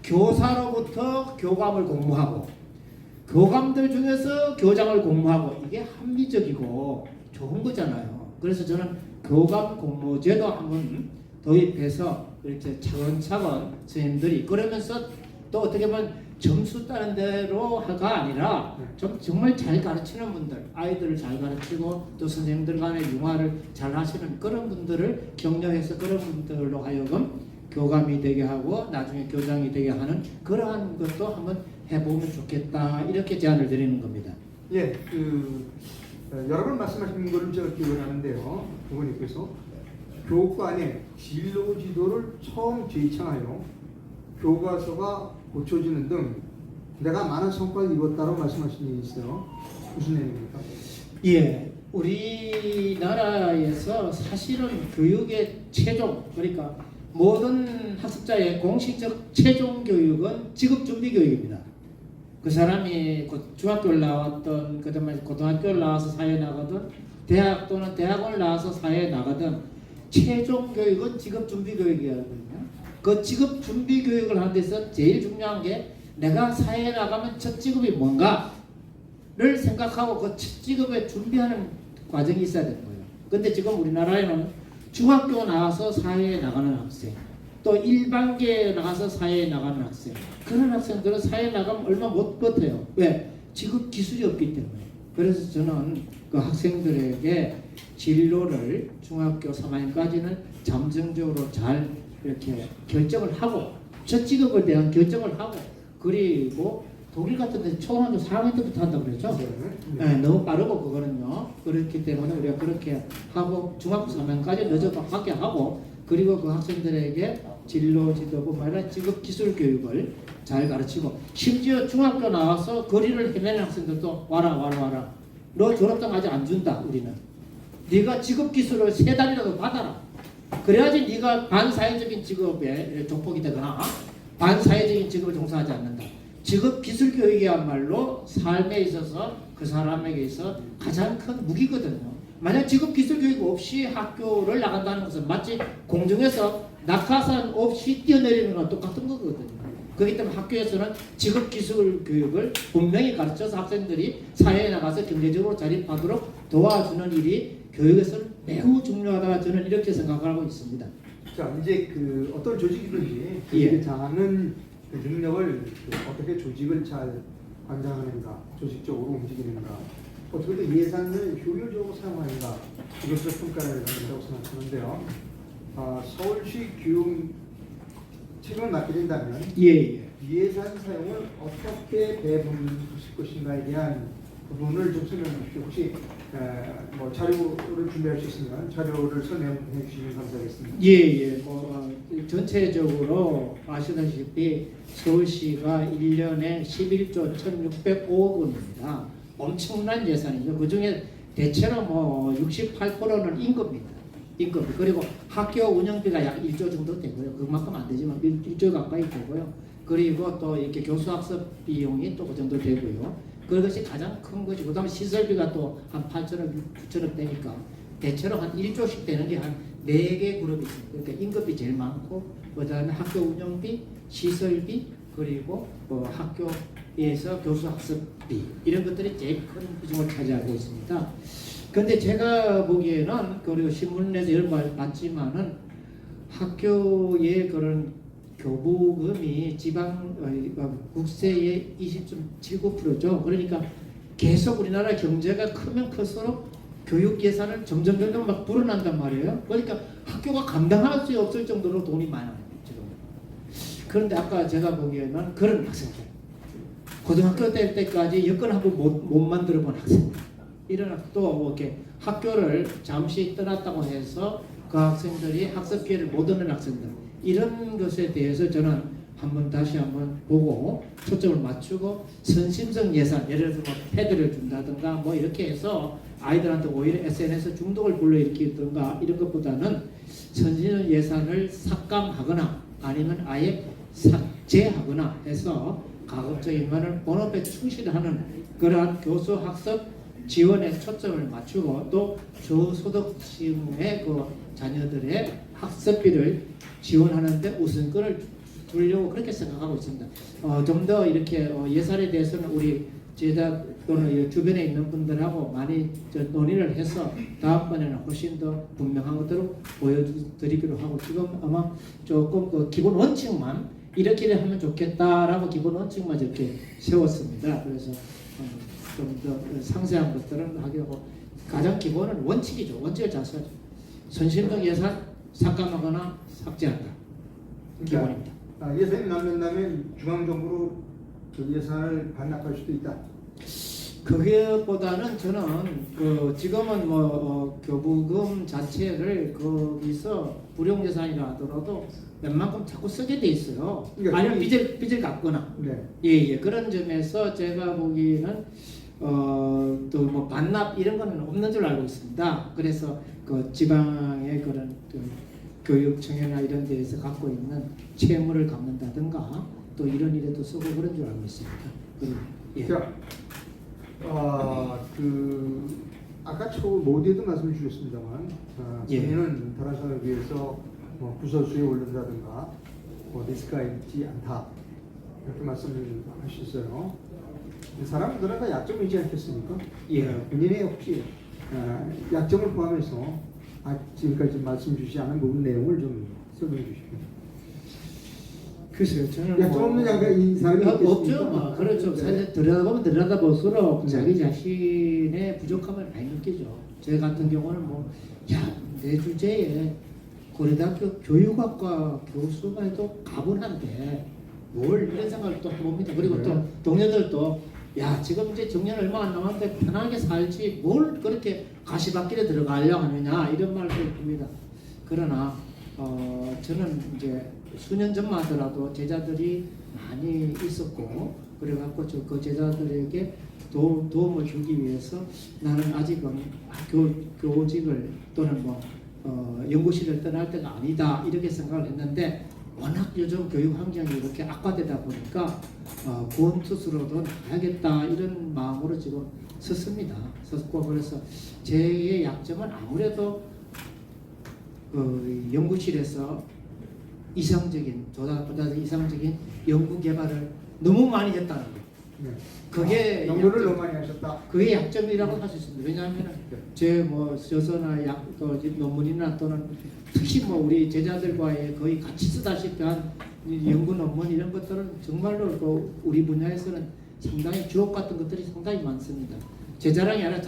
S4: 교사로부터 교감을 공모하고 교감들 중에서 교장을 공모하고 이게 합리적이고 좋은 거잖아요. 그래서 저는 교감 공모제도 한번 도입해서 이렇게 차근차근 선생님들이 그러면서 또 어떻게 보면 점수 따는 대로가 아니라 좀 정말 잘 가르치는 분들, 아이들을 잘 가르치고 또 선생님들 간의 융화를 잘 하시는 그런 분들을 격려해서 그런 분들로 하여금 교감이 되게 하고 나중에 교장이 되게 하는 그러한 것도 한번 해보면 좋겠다 이렇게 제안을 드리는 겁니다.
S3: 예, 여러 번 말씀하신 것을 제가 기억을 하는데요. 부모님께서 교과안에 진로 지도를 처음 제창하여 교과서가 고쳐지는 등 내가 많은 성과를 이뤘다고 말씀하신 일이 있어요. 무슨 내용입니까?
S4: 예, 우리나라에서 사실은 교육의 최종 그러니까 모든 학습자의 공식적 최종 교육은 직업 준비 교육입니다. 그 사람이 중학교를 나왔던 그다음에 고등학교를 나와서 사회에 나가든 대학 또는 대학원을 나와서 사회에 나가든 최종 교육은 직업 준비 교육이거든요. 그 직업 준비 교육을 하는 데서 제일 중요한 게 내가 사회에 나가면 첫 직업이 뭔가를 생각하고 그 첫 직업에 준비하는 과정이 있어야 되는 거예요. 근데 지금 우리나라에는 중학교 나와서 사회에 나가는 학생, 또 일반계에 나가서 사회에 나가는 학생, 그런 학생들은 사회에 나가면 얼마 못 버텨요. 왜? 직업 기술이 없기 때문에. 그래서 저는 그 학생들에게 진로를 중학교 3학년까지는 잠정적으로 잘 이렇게 결정을 하고 첫 직업에 대한 결정을 하고 그리고 독일 같은 데 초등학교 4학년 때부터 한다고 그랬죠? 네, 너무 빠르고 그거는요. 그렇기 때문에 우리가 그렇게 하고 중학교 3학년까지 늦어도 하게 하고 그리고 그 학생들에게 진로 지도뿐만 아니라 직업 기술 교육을 잘 가르치고 심지어 중학교 나와서 거리를 헤매는 학생들도 와라 너 졸업장 아직 안 준다 우리는 네가 직업 기술을 3달이라도 받아라 그래야지 네가 반사회적인 직업에 족복이 되거나 반사회적인 직업을 종사하지 않는다. 직업 기술 교육이야말로 삶에 있어서 그 사람에게 있어 가장 큰 무기거든요. 만약 직업 기술 교육 없이 학교를 나간다는 것은 마치 공중에서 낙하산 없이 뛰어내리는 거랑 똑같은 거거든요. 그렇기 때문에 학교에서는 직업 기술 교육을 분명히 가르쳐서 학생들이 사회에 나가서 경제적으로 자립하도록 도와주는 일이 교육에서는 매우 중요하다 저는 이렇게 생각하고 있습니다.
S3: 자, 이제 어떤 조직이든지
S4: 예.
S3: 그 잘하는 그 능력을 어떻게 조직을 잘 관장하는가, 조직적으로 움직이는가, 어떻게 보면 예산을 효율적으로 사용하는가 이것을 평가를 한다고 생각하는데요. 서울시 교육 책임을 맡게 된다면
S2: 예.
S3: 예산 사용을 어떻게 배분하실 것인가에 대한 부분을 좀 설명해 주십시오. 혹시 뭐 자료를 준비할 수 있으면 자료를 설명해 주시면 감사하겠습니다.
S2: 예. 전체적으로 아시다시피 서울시가 1년에 11조 1,605억 원입니다. 엄청난 예산이죠. 그 중에 대체로 뭐 68%는 임금입니다. 임금. 그리고 학교 운영비가 약 1조 정도 되고요. 그만큼 안 되지만 1조 가까이 되고요. 그리고 또 이렇게 교수학습 비용이 또 그 정도 되고요. 그것이 가장 큰 것이고, 그다음에 시설비가 또 한 8천억, 9천억 되니까 대체로 한 1조씩 되는 게 한 4개 그룹이 있습니다. 그러니까 임금비 제일 많고, 그다음에 학교 운영비, 시설비, 그리고 학교에서 교수학습비 이런 것들이 제일 큰 비중을 차지하고 있습니다. 그런데 제가 보기에는 그리고 신문에서 이런 말 봤지만은 학교의 그런 교부금이 지방 국세의 20.79%죠. 그러니까 계속 우리나라 경제가 크면 클수록 교육 예산을 점점 막 불어난단 말이에요. 그러니까 학교가 감당할 수 없을 정도로 돈이 많아요. 지금. 그런데 아까 제가 보기에는 그런 학생들, 고등학교 때까지 여건 한번 못 만들어 본 학생들, 이런 또 이렇게 학교를 잠시 떠났다고 해서 그 학생들이 학습 기회를 못 얻는 학생들, 이런 것에 대해서 저는 다시 한번 보고 초점을 맞추고 선심성 예산, 예를 들어서 뭐 패드를 준다든가 뭐 이렇게 해서 아이들한테 오히려 SNS 중독을 불러일으키든가 이런 것보다는 선심성 예산을 삭감하거나 아니면 아예 삭제하거나 해서 가급적이면 본업에 충실하는 그러한 교수 학습 지원에 초점을 맞추고 또 저소득층의 그 자녀들의 학습비를 지원하는데 우선권을 두려고 그렇게 생각하고 있습니다. 좀 더 이렇게 예산에 대해서는 우리 제자 또는 주변에 있는 분들하고 많이 논의를 해서 다음번에는 훨씬 더 분명한 것들을 보여드리기로 하고, 지금 아마 조금 그 기본 원칙만 이렇게 하면 좋겠다라고 기본 원칙만 이렇게 세웠습니다. 그래서 좀 더 상세한 것들은 하기로, 가장 기본은 원칙이죠. 원칙을 잘 써야죠. 선심성 예산 삭감하거나 삭제한다. 기본입니다.
S3: 예산이 남는다면 중앙정부로 그 예산을 반납할 수도 있다.
S2: 그게보다는 저는 지금은 교부금 자체를 거기서 불용 예산이라 하더라도 웬만큼 자꾸 쓰게 돼 있어요.
S3: 그러니까
S2: 아니면 빚을 갚거나.
S3: 네.
S2: 예. 그런 점에서 제가 보기에는 또 뭐 반납 이런 거는 없는 줄 알고 있습니다. 그래서 그 지방의 그런 교육청이나 이런 데에서 갖고 있는 채무를 갚는다든가 또 이런 일에도 쓰고 그런 줄 알고 있습니다. 예.
S3: 자, 아까 모두에도 말씀을 주셨습니다만,
S2: 예.
S3: 본인은 다른 사람에 비해서 뭐 부서수에 오른다든가 리스크가 있지 않다 이렇게 말씀을 하셨어요. 사람들은 다 약점이 있지 않겠습니까?
S2: 예.
S3: 본인의 혹시 약점을 포함해서 지금까지 말씀 주시지 않은 부분 내용을 좀 설명해 주십시오.
S2: 글쎄요, 저는
S3: 약점 없는 약간 이 사람이
S2: 없죠. 그렇죠. 사실 들여다볼수록
S3: 네.
S2: 자기 자신의 부족함을 많이 느끼죠. 제 같은 경우는 내 주제에 고려대학교 교육학과 교수가 해도 가분한데 뭘 이런 생각을 또 해봅니다. 그리고 또 동료들도 지금 이제 정년 얼마 안 남았는데 편하게 살지 뭘 그렇게 가시밭길에 들어가려고 하느냐 이런 말도 듭니다. 그러나 저는 이제 수년 전만 하더라도 제자들이 많이 있었고 그래갖고 그 제자들에게 도움을 주기 위해서 나는 아직은 교직을 또는 연구실을 떠날 때가 아니다 이렇게 생각을 했는데, 워낙 요즘 교육 환경이 이렇게 악화되다 보니까 구원투수로도 나야겠다 이런 마음으로 지금 섰고, 그래서 제 약점은 아무래도 연구실에서 저보다 이상적인 연구 개발을 너무 많이 했다는 거.
S3: 네.
S2: 그게
S3: 연구를 너무 많이 하셨다.
S2: 그게 약점이라고 할 수 있습니다. 왜냐하면 제 저서나 논문이나 또는 특히 우리 제자들과의 거의 같이 쓰다시피 한 연구 논문 이런 것들은 정말로 우리 분야에서는 상당히 주옥 같은 것들이 상당히 많습니다. 제 자랑이 아니라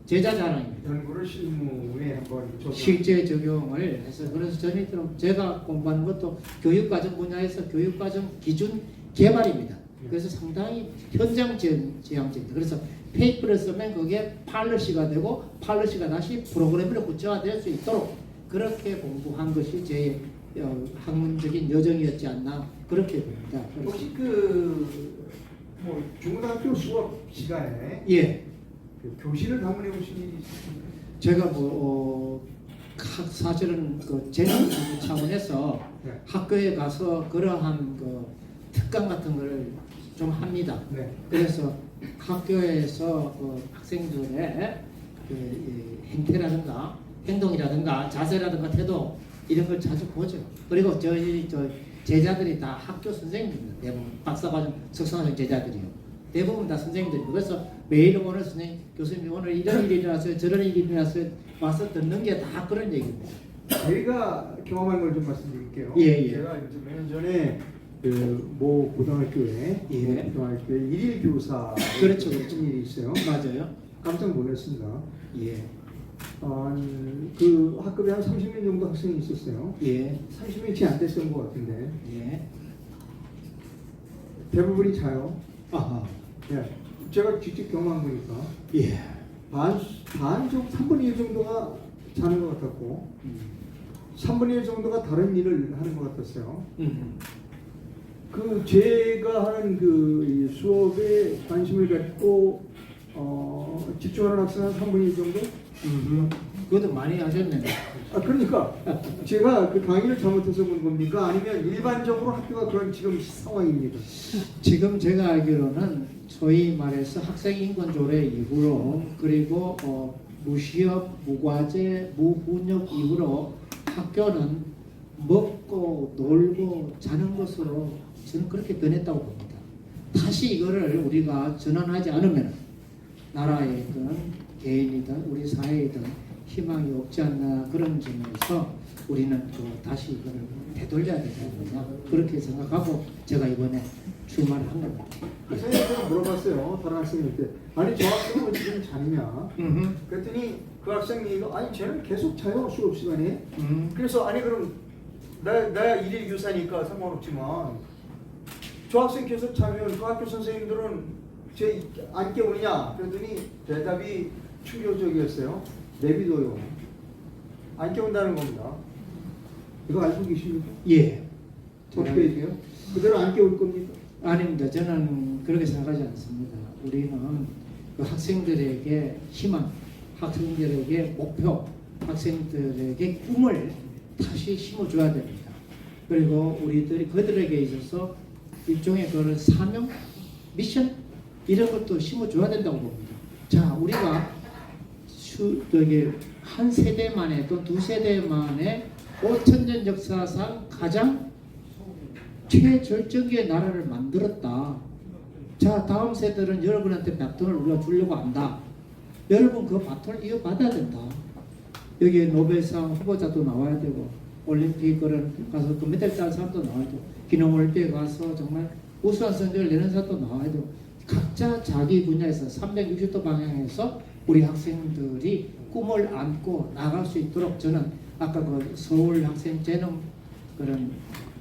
S2: 제자 자랑입니다.
S3: 연구를 실무에 한번
S2: 실제 적용을 해서 그래서 저희들은 제가 공부하는 것도 교육과정 분야에서 교육과정 기준 개발입니다. 그래서 상당히 현장 지향적입니다. 그래서 페이퍼를 쓰면 그게 팔러시가 되고 팔러시가 다시 프로그램으로 구체화될 수 있도록 그렇게 공부한 것이 제 학문적인 여정이었지 않나 그렇게 봅니다.
S3: 혹시 뭐 중고등학교 수업 시간에
S2: 예,
S3: 그 교실을 방문해 보신 일이 있으십니까?
S2: 제가 사실은 그 재능 차원에서
S3: 네.
S2: 학교에 가서 그러한 그 특강 같은 걸 좀 합니다.
S3: 네.
S2: 그래서 학교에서 그 학생들의 그 행태라든가 행동이라든가 자세라든가 태도 이런 걸 자주 보죠. 그리고 저 제자들이 다 학교 선생님입니다. 대부분 박사과정, 석사과정 제자들이요. 대부분 다 선생님들이고 그래서 매일 오늘 선생님, 교수님 오늘 이런 일이 일어났어요. 저런 일이 일어났어요. 와서 듣는 게 다 그런 얘기입니다.
S3: 저희가 경험한 걸 좀 말씀드릴게요.
S2: 예.
S3: 제가 이제 몇 년 전에 모 고등학교에
S2: 예.
S3: 고등학교에 일일 교사
S2: 그렇죠.
S3: 일이 있어요.
S2: 맞아요.
S3: 깜짝 놀랐습니다.
S2: 예.
S3: 그 학급에 한 30명 정도 학생이 있었어요.
S2: 예.
S3: 30명치 안 됐던 것 같은데
S2: 예.
S3: 대부분이 자요.
S2: 아하.
S3: 예. 제가 직접 경험한 거니까
S2: 예.
S3: 반 정도 3분의 1 정도가 자는 것 같았고 3분의 1 정도가 다른 일을 하는 것 같았어요. 그 제가 하는 이 수업에 관심을 갖고 집중하는 학생은 3분의 1 정도?
S2: 그것도 많이 하셨네요.
S3: 그러니까 제가 그 강의를 잘못해서 본 겁니까? 아니면 일반적으로 학교가 그런 지금 상황입니까?
S2: 지금 제가 알기로는 소위 말해서 학생 인권 조례 이후로 그리고 무시업, 무과제, 무훈육 이후로 학교는 먹고 놀고 자는 것으로 저는 그렇게 변했다고 봅니다. 다시 이거를 우리가 전환하지 않으면 나라에든 개인이든 우리 사회에든 희망이 없지 않나 그런 점에서 우리는 다시 이거를 되돌려야 되지 않느냐 그렇게 생각하고 제가 이번에 출마를 한 겁니다.
S3: 선생님한테 물어봤어요. 다른 학생한테. 아니 저 학생은 지금 자느냐? 그랬더니 그 학생이 아니 쟤는 계속 자요 수업 시간에. 그래서 아니 그럼 내가 일일 교사니까 상관없지만 저 학생 계속 자면 그 학교 선생님들은 쟤 안 깨우느냐? 그랬더니 대답이 충격적이었어요. 내비둬요. 안 깨운다는 겁니다. 이거 알고 계십니까?
S2: 예.
S3: 어떻게 해야 돼요? 그대로 안 깨울 겁니까?
S2: 아닙니다. 저는 그렇게 생각하지 않습니다. 우리는 그 학생들에게 희망, 학생들에게 목표, 학생들에게 꿈을 다시 심어줘야 됩니다. 그리고 우리들이 그들에게 있어서 일종의 그런 사명, 미션 이런 것도 심어줘야 된다고 봅니다. 자, 우리가 한 세대 만에 또 두 세대 만에 5천년 역사상 가장 최절정기의 나라를 만들었다. 자, 다음 세대는 여러분한테 바톤을 우리가 주려고 한다. 여러분 그 바톤을 이어받아야 된다. 여기에 노벨상 후보자도 나와야 되고 올림픽 그런 가서 금메달 딴 사람도 나와야 되고 기능올림픽에 가서 정말 우수한 성적을 내는 사람도 나와야 되고 각자 자기 분야에서 360도 방향에서 우리 학생들이 꿈을 안고 나갈 수 있도록 저는 아까 그 서울 학생 재능 그런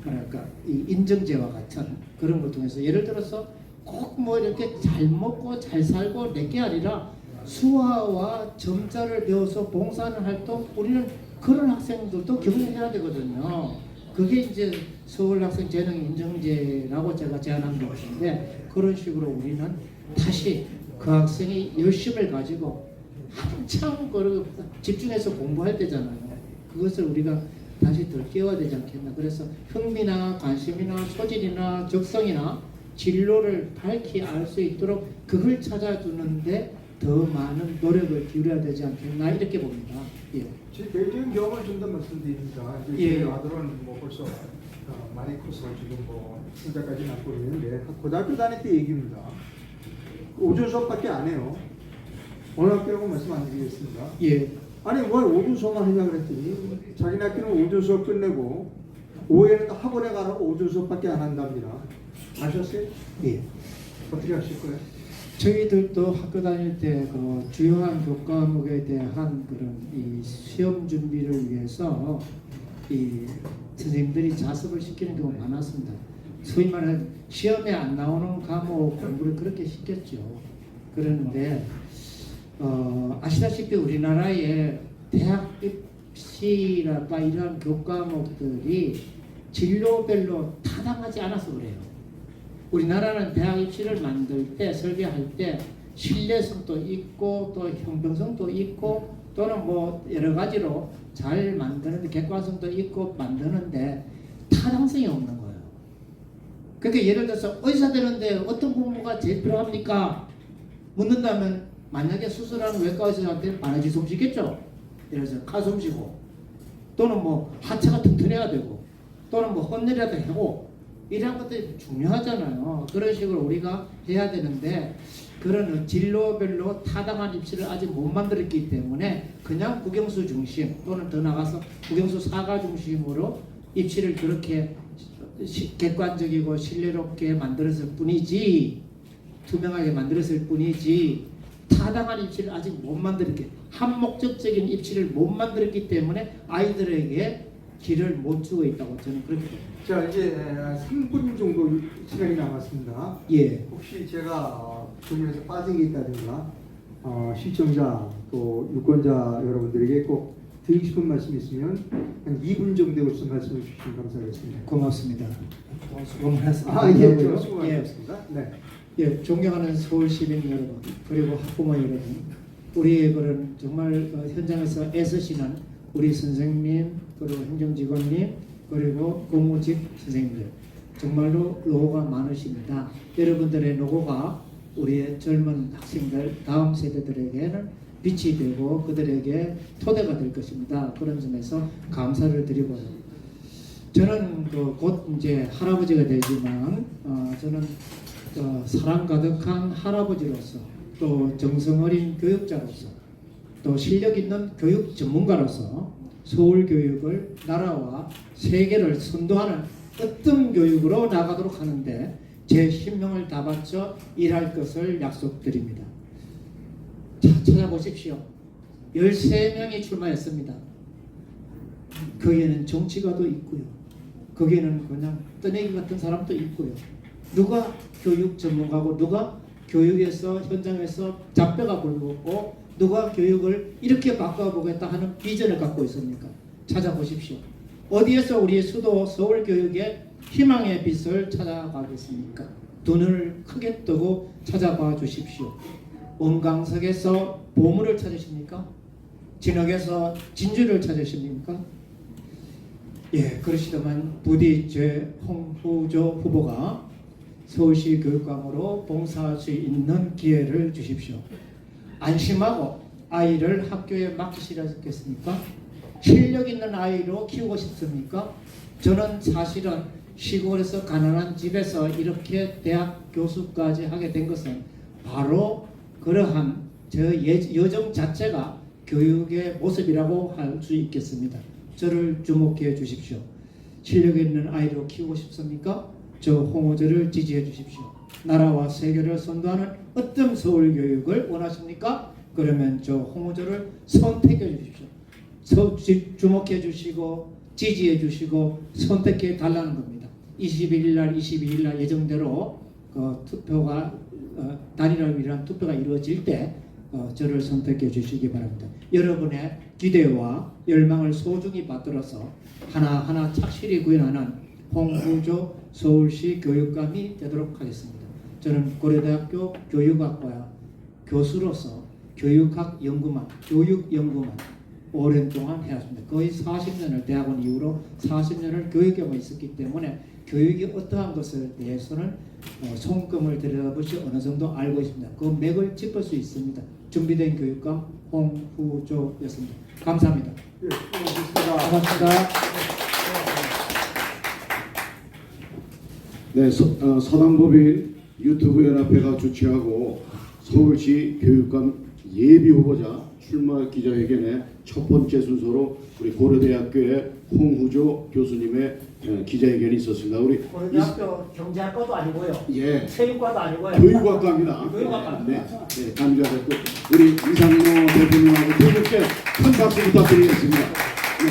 S2: 뭐랄까 이 인증제와 같은 그런 걸 통해서 예를 들어서 꼭 뭐 이렇게 잘 먹고 잘 살고 내게 아니라 수화와 점자를 배워서 봉사하는 활동 우리는 그런 학생들도 격려해야 되거든요. 그게 이제 서울 학생 재능 인증제라고 제가 제안한 것인데 그런 식으로 우리는 다시 그 학생이 열심을 가지고 한참 그 집중해서 공부할 때잖아요. 그것을 우리가 다시 덜 깨워야 되지 않겠나. 그래서 흥미나 관심이나 소질이나 적성이나 진로를 밝히 알 수 있도록 그걸 찾아주는데 더 많은 노력을 기울여야 되지 않겠나 이렇게 봅니다. 예.
S3: 제 개인적인 경험을 좀 더 말씀드립니다.
S2: 예.
S3: 제 아들은 뭐 벌써 많이 커서 지금 뭐 혼자까지 낳고 있는데 고등학교 다닐 때 얘기입니다. 오전 수업밖에 안 해요. 어느 학교라고 말씀 안 드리겠습니다.
S2: 예.
S3: 아니 뭘 오전 수업만 하냐 그랬더니 자기네 학교는 오전 수업 끝내고 오후에는 학원에 가라고 오전 수업밖에 안 한답니다. 아셨어요?
S2: 예.
S3: 어떻게 하실 거예요?
S4: 저희들도 학교 다닐 때 그 주요한 교과목에 대한 그런 이 시험 준비를 위해서 이 선생님들이 자습을 시키는 경우가 많았습니다. 소위 말하는 시험에 안 나오는 과목 공부를 그렇게 시켰죠. 그런데 아시다시피 우리나라의 대학 입시라든가 이러한 교과목들이 진로별로 타당하지 않아서 그래요. 우리나라는 대학 입시를 만들 때 설계할 때 신뢰성도 있고 또 형평성도 있고 또는 뭐 여러 가지로 잘 만드는데 객관성도 있고 만드는데 타당성이 없는 거예요. 그러니까 예를 들어서 의사 되는데 어떤 공부가 제일 필요합니까? 묻는다면 만약에 수술하는 외과 의사한테 바느질 솜씨겠죠. 예를 들어서 칼솜 씨고 또는 뭐 하체가 튼튼해야 되고 또는 뭐 헌내려도 하고 이런 것들이 중요하잖아요. 그런 식으로 우리가 해야 되는데 그런 진로별로 타당한 입시를 아직 못 만들었기 때문에 그냥 국영수 중심 또는 더 나가서 국영수 사과 중심으로 입시를 그렇게 객관적이고 신뢰롭게 만들었을 뿐이지 투명하게 만들었을 뿐이지 타당한 입시를 아직 못 만들었기 한목적적인 입시를 못 만들었기 때문에 아이들에게 길을 못 주고 있다고 저는 그렇게 봅니다.
S3: 자, 이제 3분 정도 시간이 남았습니다.
S4: 예.
S3: 혹시 제가 질문에서 빠진 게 있다든가 시청자 또 유권자 여러분들에게 꼭 드리고 싶은 말씀이 있으면 한 2분 정도의 말씀을 주시면 감사하겠습니다.
S4: 고맙습니다. 수고 많았습니다.
S3: 예, 저 수고 많으셨습니다. 네.
S4: 예, 존경하는 서울 시민 여러분 그리고 학부모 여러분, 우리 그런 정말 현장에서 애쓰시는 우리 선생님 그리고 행정직원님 그리고 공무직 선생님들 정말로 노고가 많으십니다. 여러분들의 노고가 우리의 젊은 학생들 다음 세대들에게는 빛이 되고 그들에게 토대가 될 것입니다. 그런 점에서 감사를 드리고요. 저는 곧 이제 할아버지가 되지만 저는 사랑 가득한 할아버지로서 또 정성어린 교육자로서 또 실력 있는 교육 전문가로서 서울 교육을 나라와 세계를 선도하는 어떤 교육으로 나가도록 하는데 제 신명을 다 바쳐 일할 것을 약속드립니다. 자, 찾아보십시오. 13명이 출마했습니다. 거기에는 정치가도 있고요. 거기에는 그냥 떠내기 같은 사람도 있고요. 누가 교육 전문가고 누가 교육에서 현장에서 잡뼈가 굵고 누가 교육을 이렇게 바꿔보겠다 하는 비전을 갖고 있습니까? 찾아보십시오. 어디에서 우리의 수도 서울 교육의 희망의 빛을 찾아가겠습니까? 두 눈을 크게 뜨고 찾아봐 주십시오. 원광석에서 보물을 찾으십니까? 진흙에서 진주를 찾으십니까? 예, 그러시더만 부디 제 홍후조 후보가 서울시 교육감으로 봉사할 수 있는 기회를 주십시오. 안심하고 아이를 학교에 맡기시겠습니까? 실력 있는 아이로 키우고 싶습니까? 저는 사실은 시골에서 가난한 집에서 이렇게 대학 교수까지 하게 된 것은 바로 그러한 저 여정 자체가 교육의 모습이라고 할 수 있겠습니다. 저를 주목해 주십시오. 실력 있는 아이로 키우고 싶습니까? 저 홍호조를 지지해 주십시오. 나라와 세계를 선도하는 어떤 서울 교육을 원하십니까? 그러면 저 홍호조를 선택해 주십시오. 주목해 주시고 지지해 주시고 선택해 달라는 겁니다. 21일 날 22일 날 예정대로 투표가 단일화를 위한 투표가 이루어질 때 저를 선택해 주시기 바랍니다. 여러분의 기대와 열망을 소중히 받들어서 하나하나 착실히 구현하는 홍후조 서울시 교육감이 되도록 하겠습니다. 저는 고려대학교 교육학과 교수로서 교육학 연구만, 교육 연구만 오랜 동안 해왔습니다. 거의 40년을 대학원 이후로 40년을 교육에만 있었기 때문에 교육이 어떠한 것에 대해서는 손금을 들여다보시 어느 정도 알고 있습니다. 그 맥을 짚을 수 있습니다. 준비된 교육감 홍후조였습니다. 감사합니다.
S3: 예, 고맙습니다.
S4: 고맙습니다.
S1: 네, 서당법인 유튜브 연합회가 주최하고 서울시 교육감 예비 후보자 출마 기자회견의 첫 번째 순서로 우리 고려대학교의 홍후조 교수님의 기자회견이 있었습니다. 우리
S2: 고려대학교 경제학과도 아니고요.
S1: 예.
S2: 체육과도 아니고요.
S1: 교육학과입니다.
S2: 교육학과입니다.
S1: 네, 네, 감사드리고 우리 이상로 대표님하고 두 분께 큰 박수 부탁드리겠습니다. 네.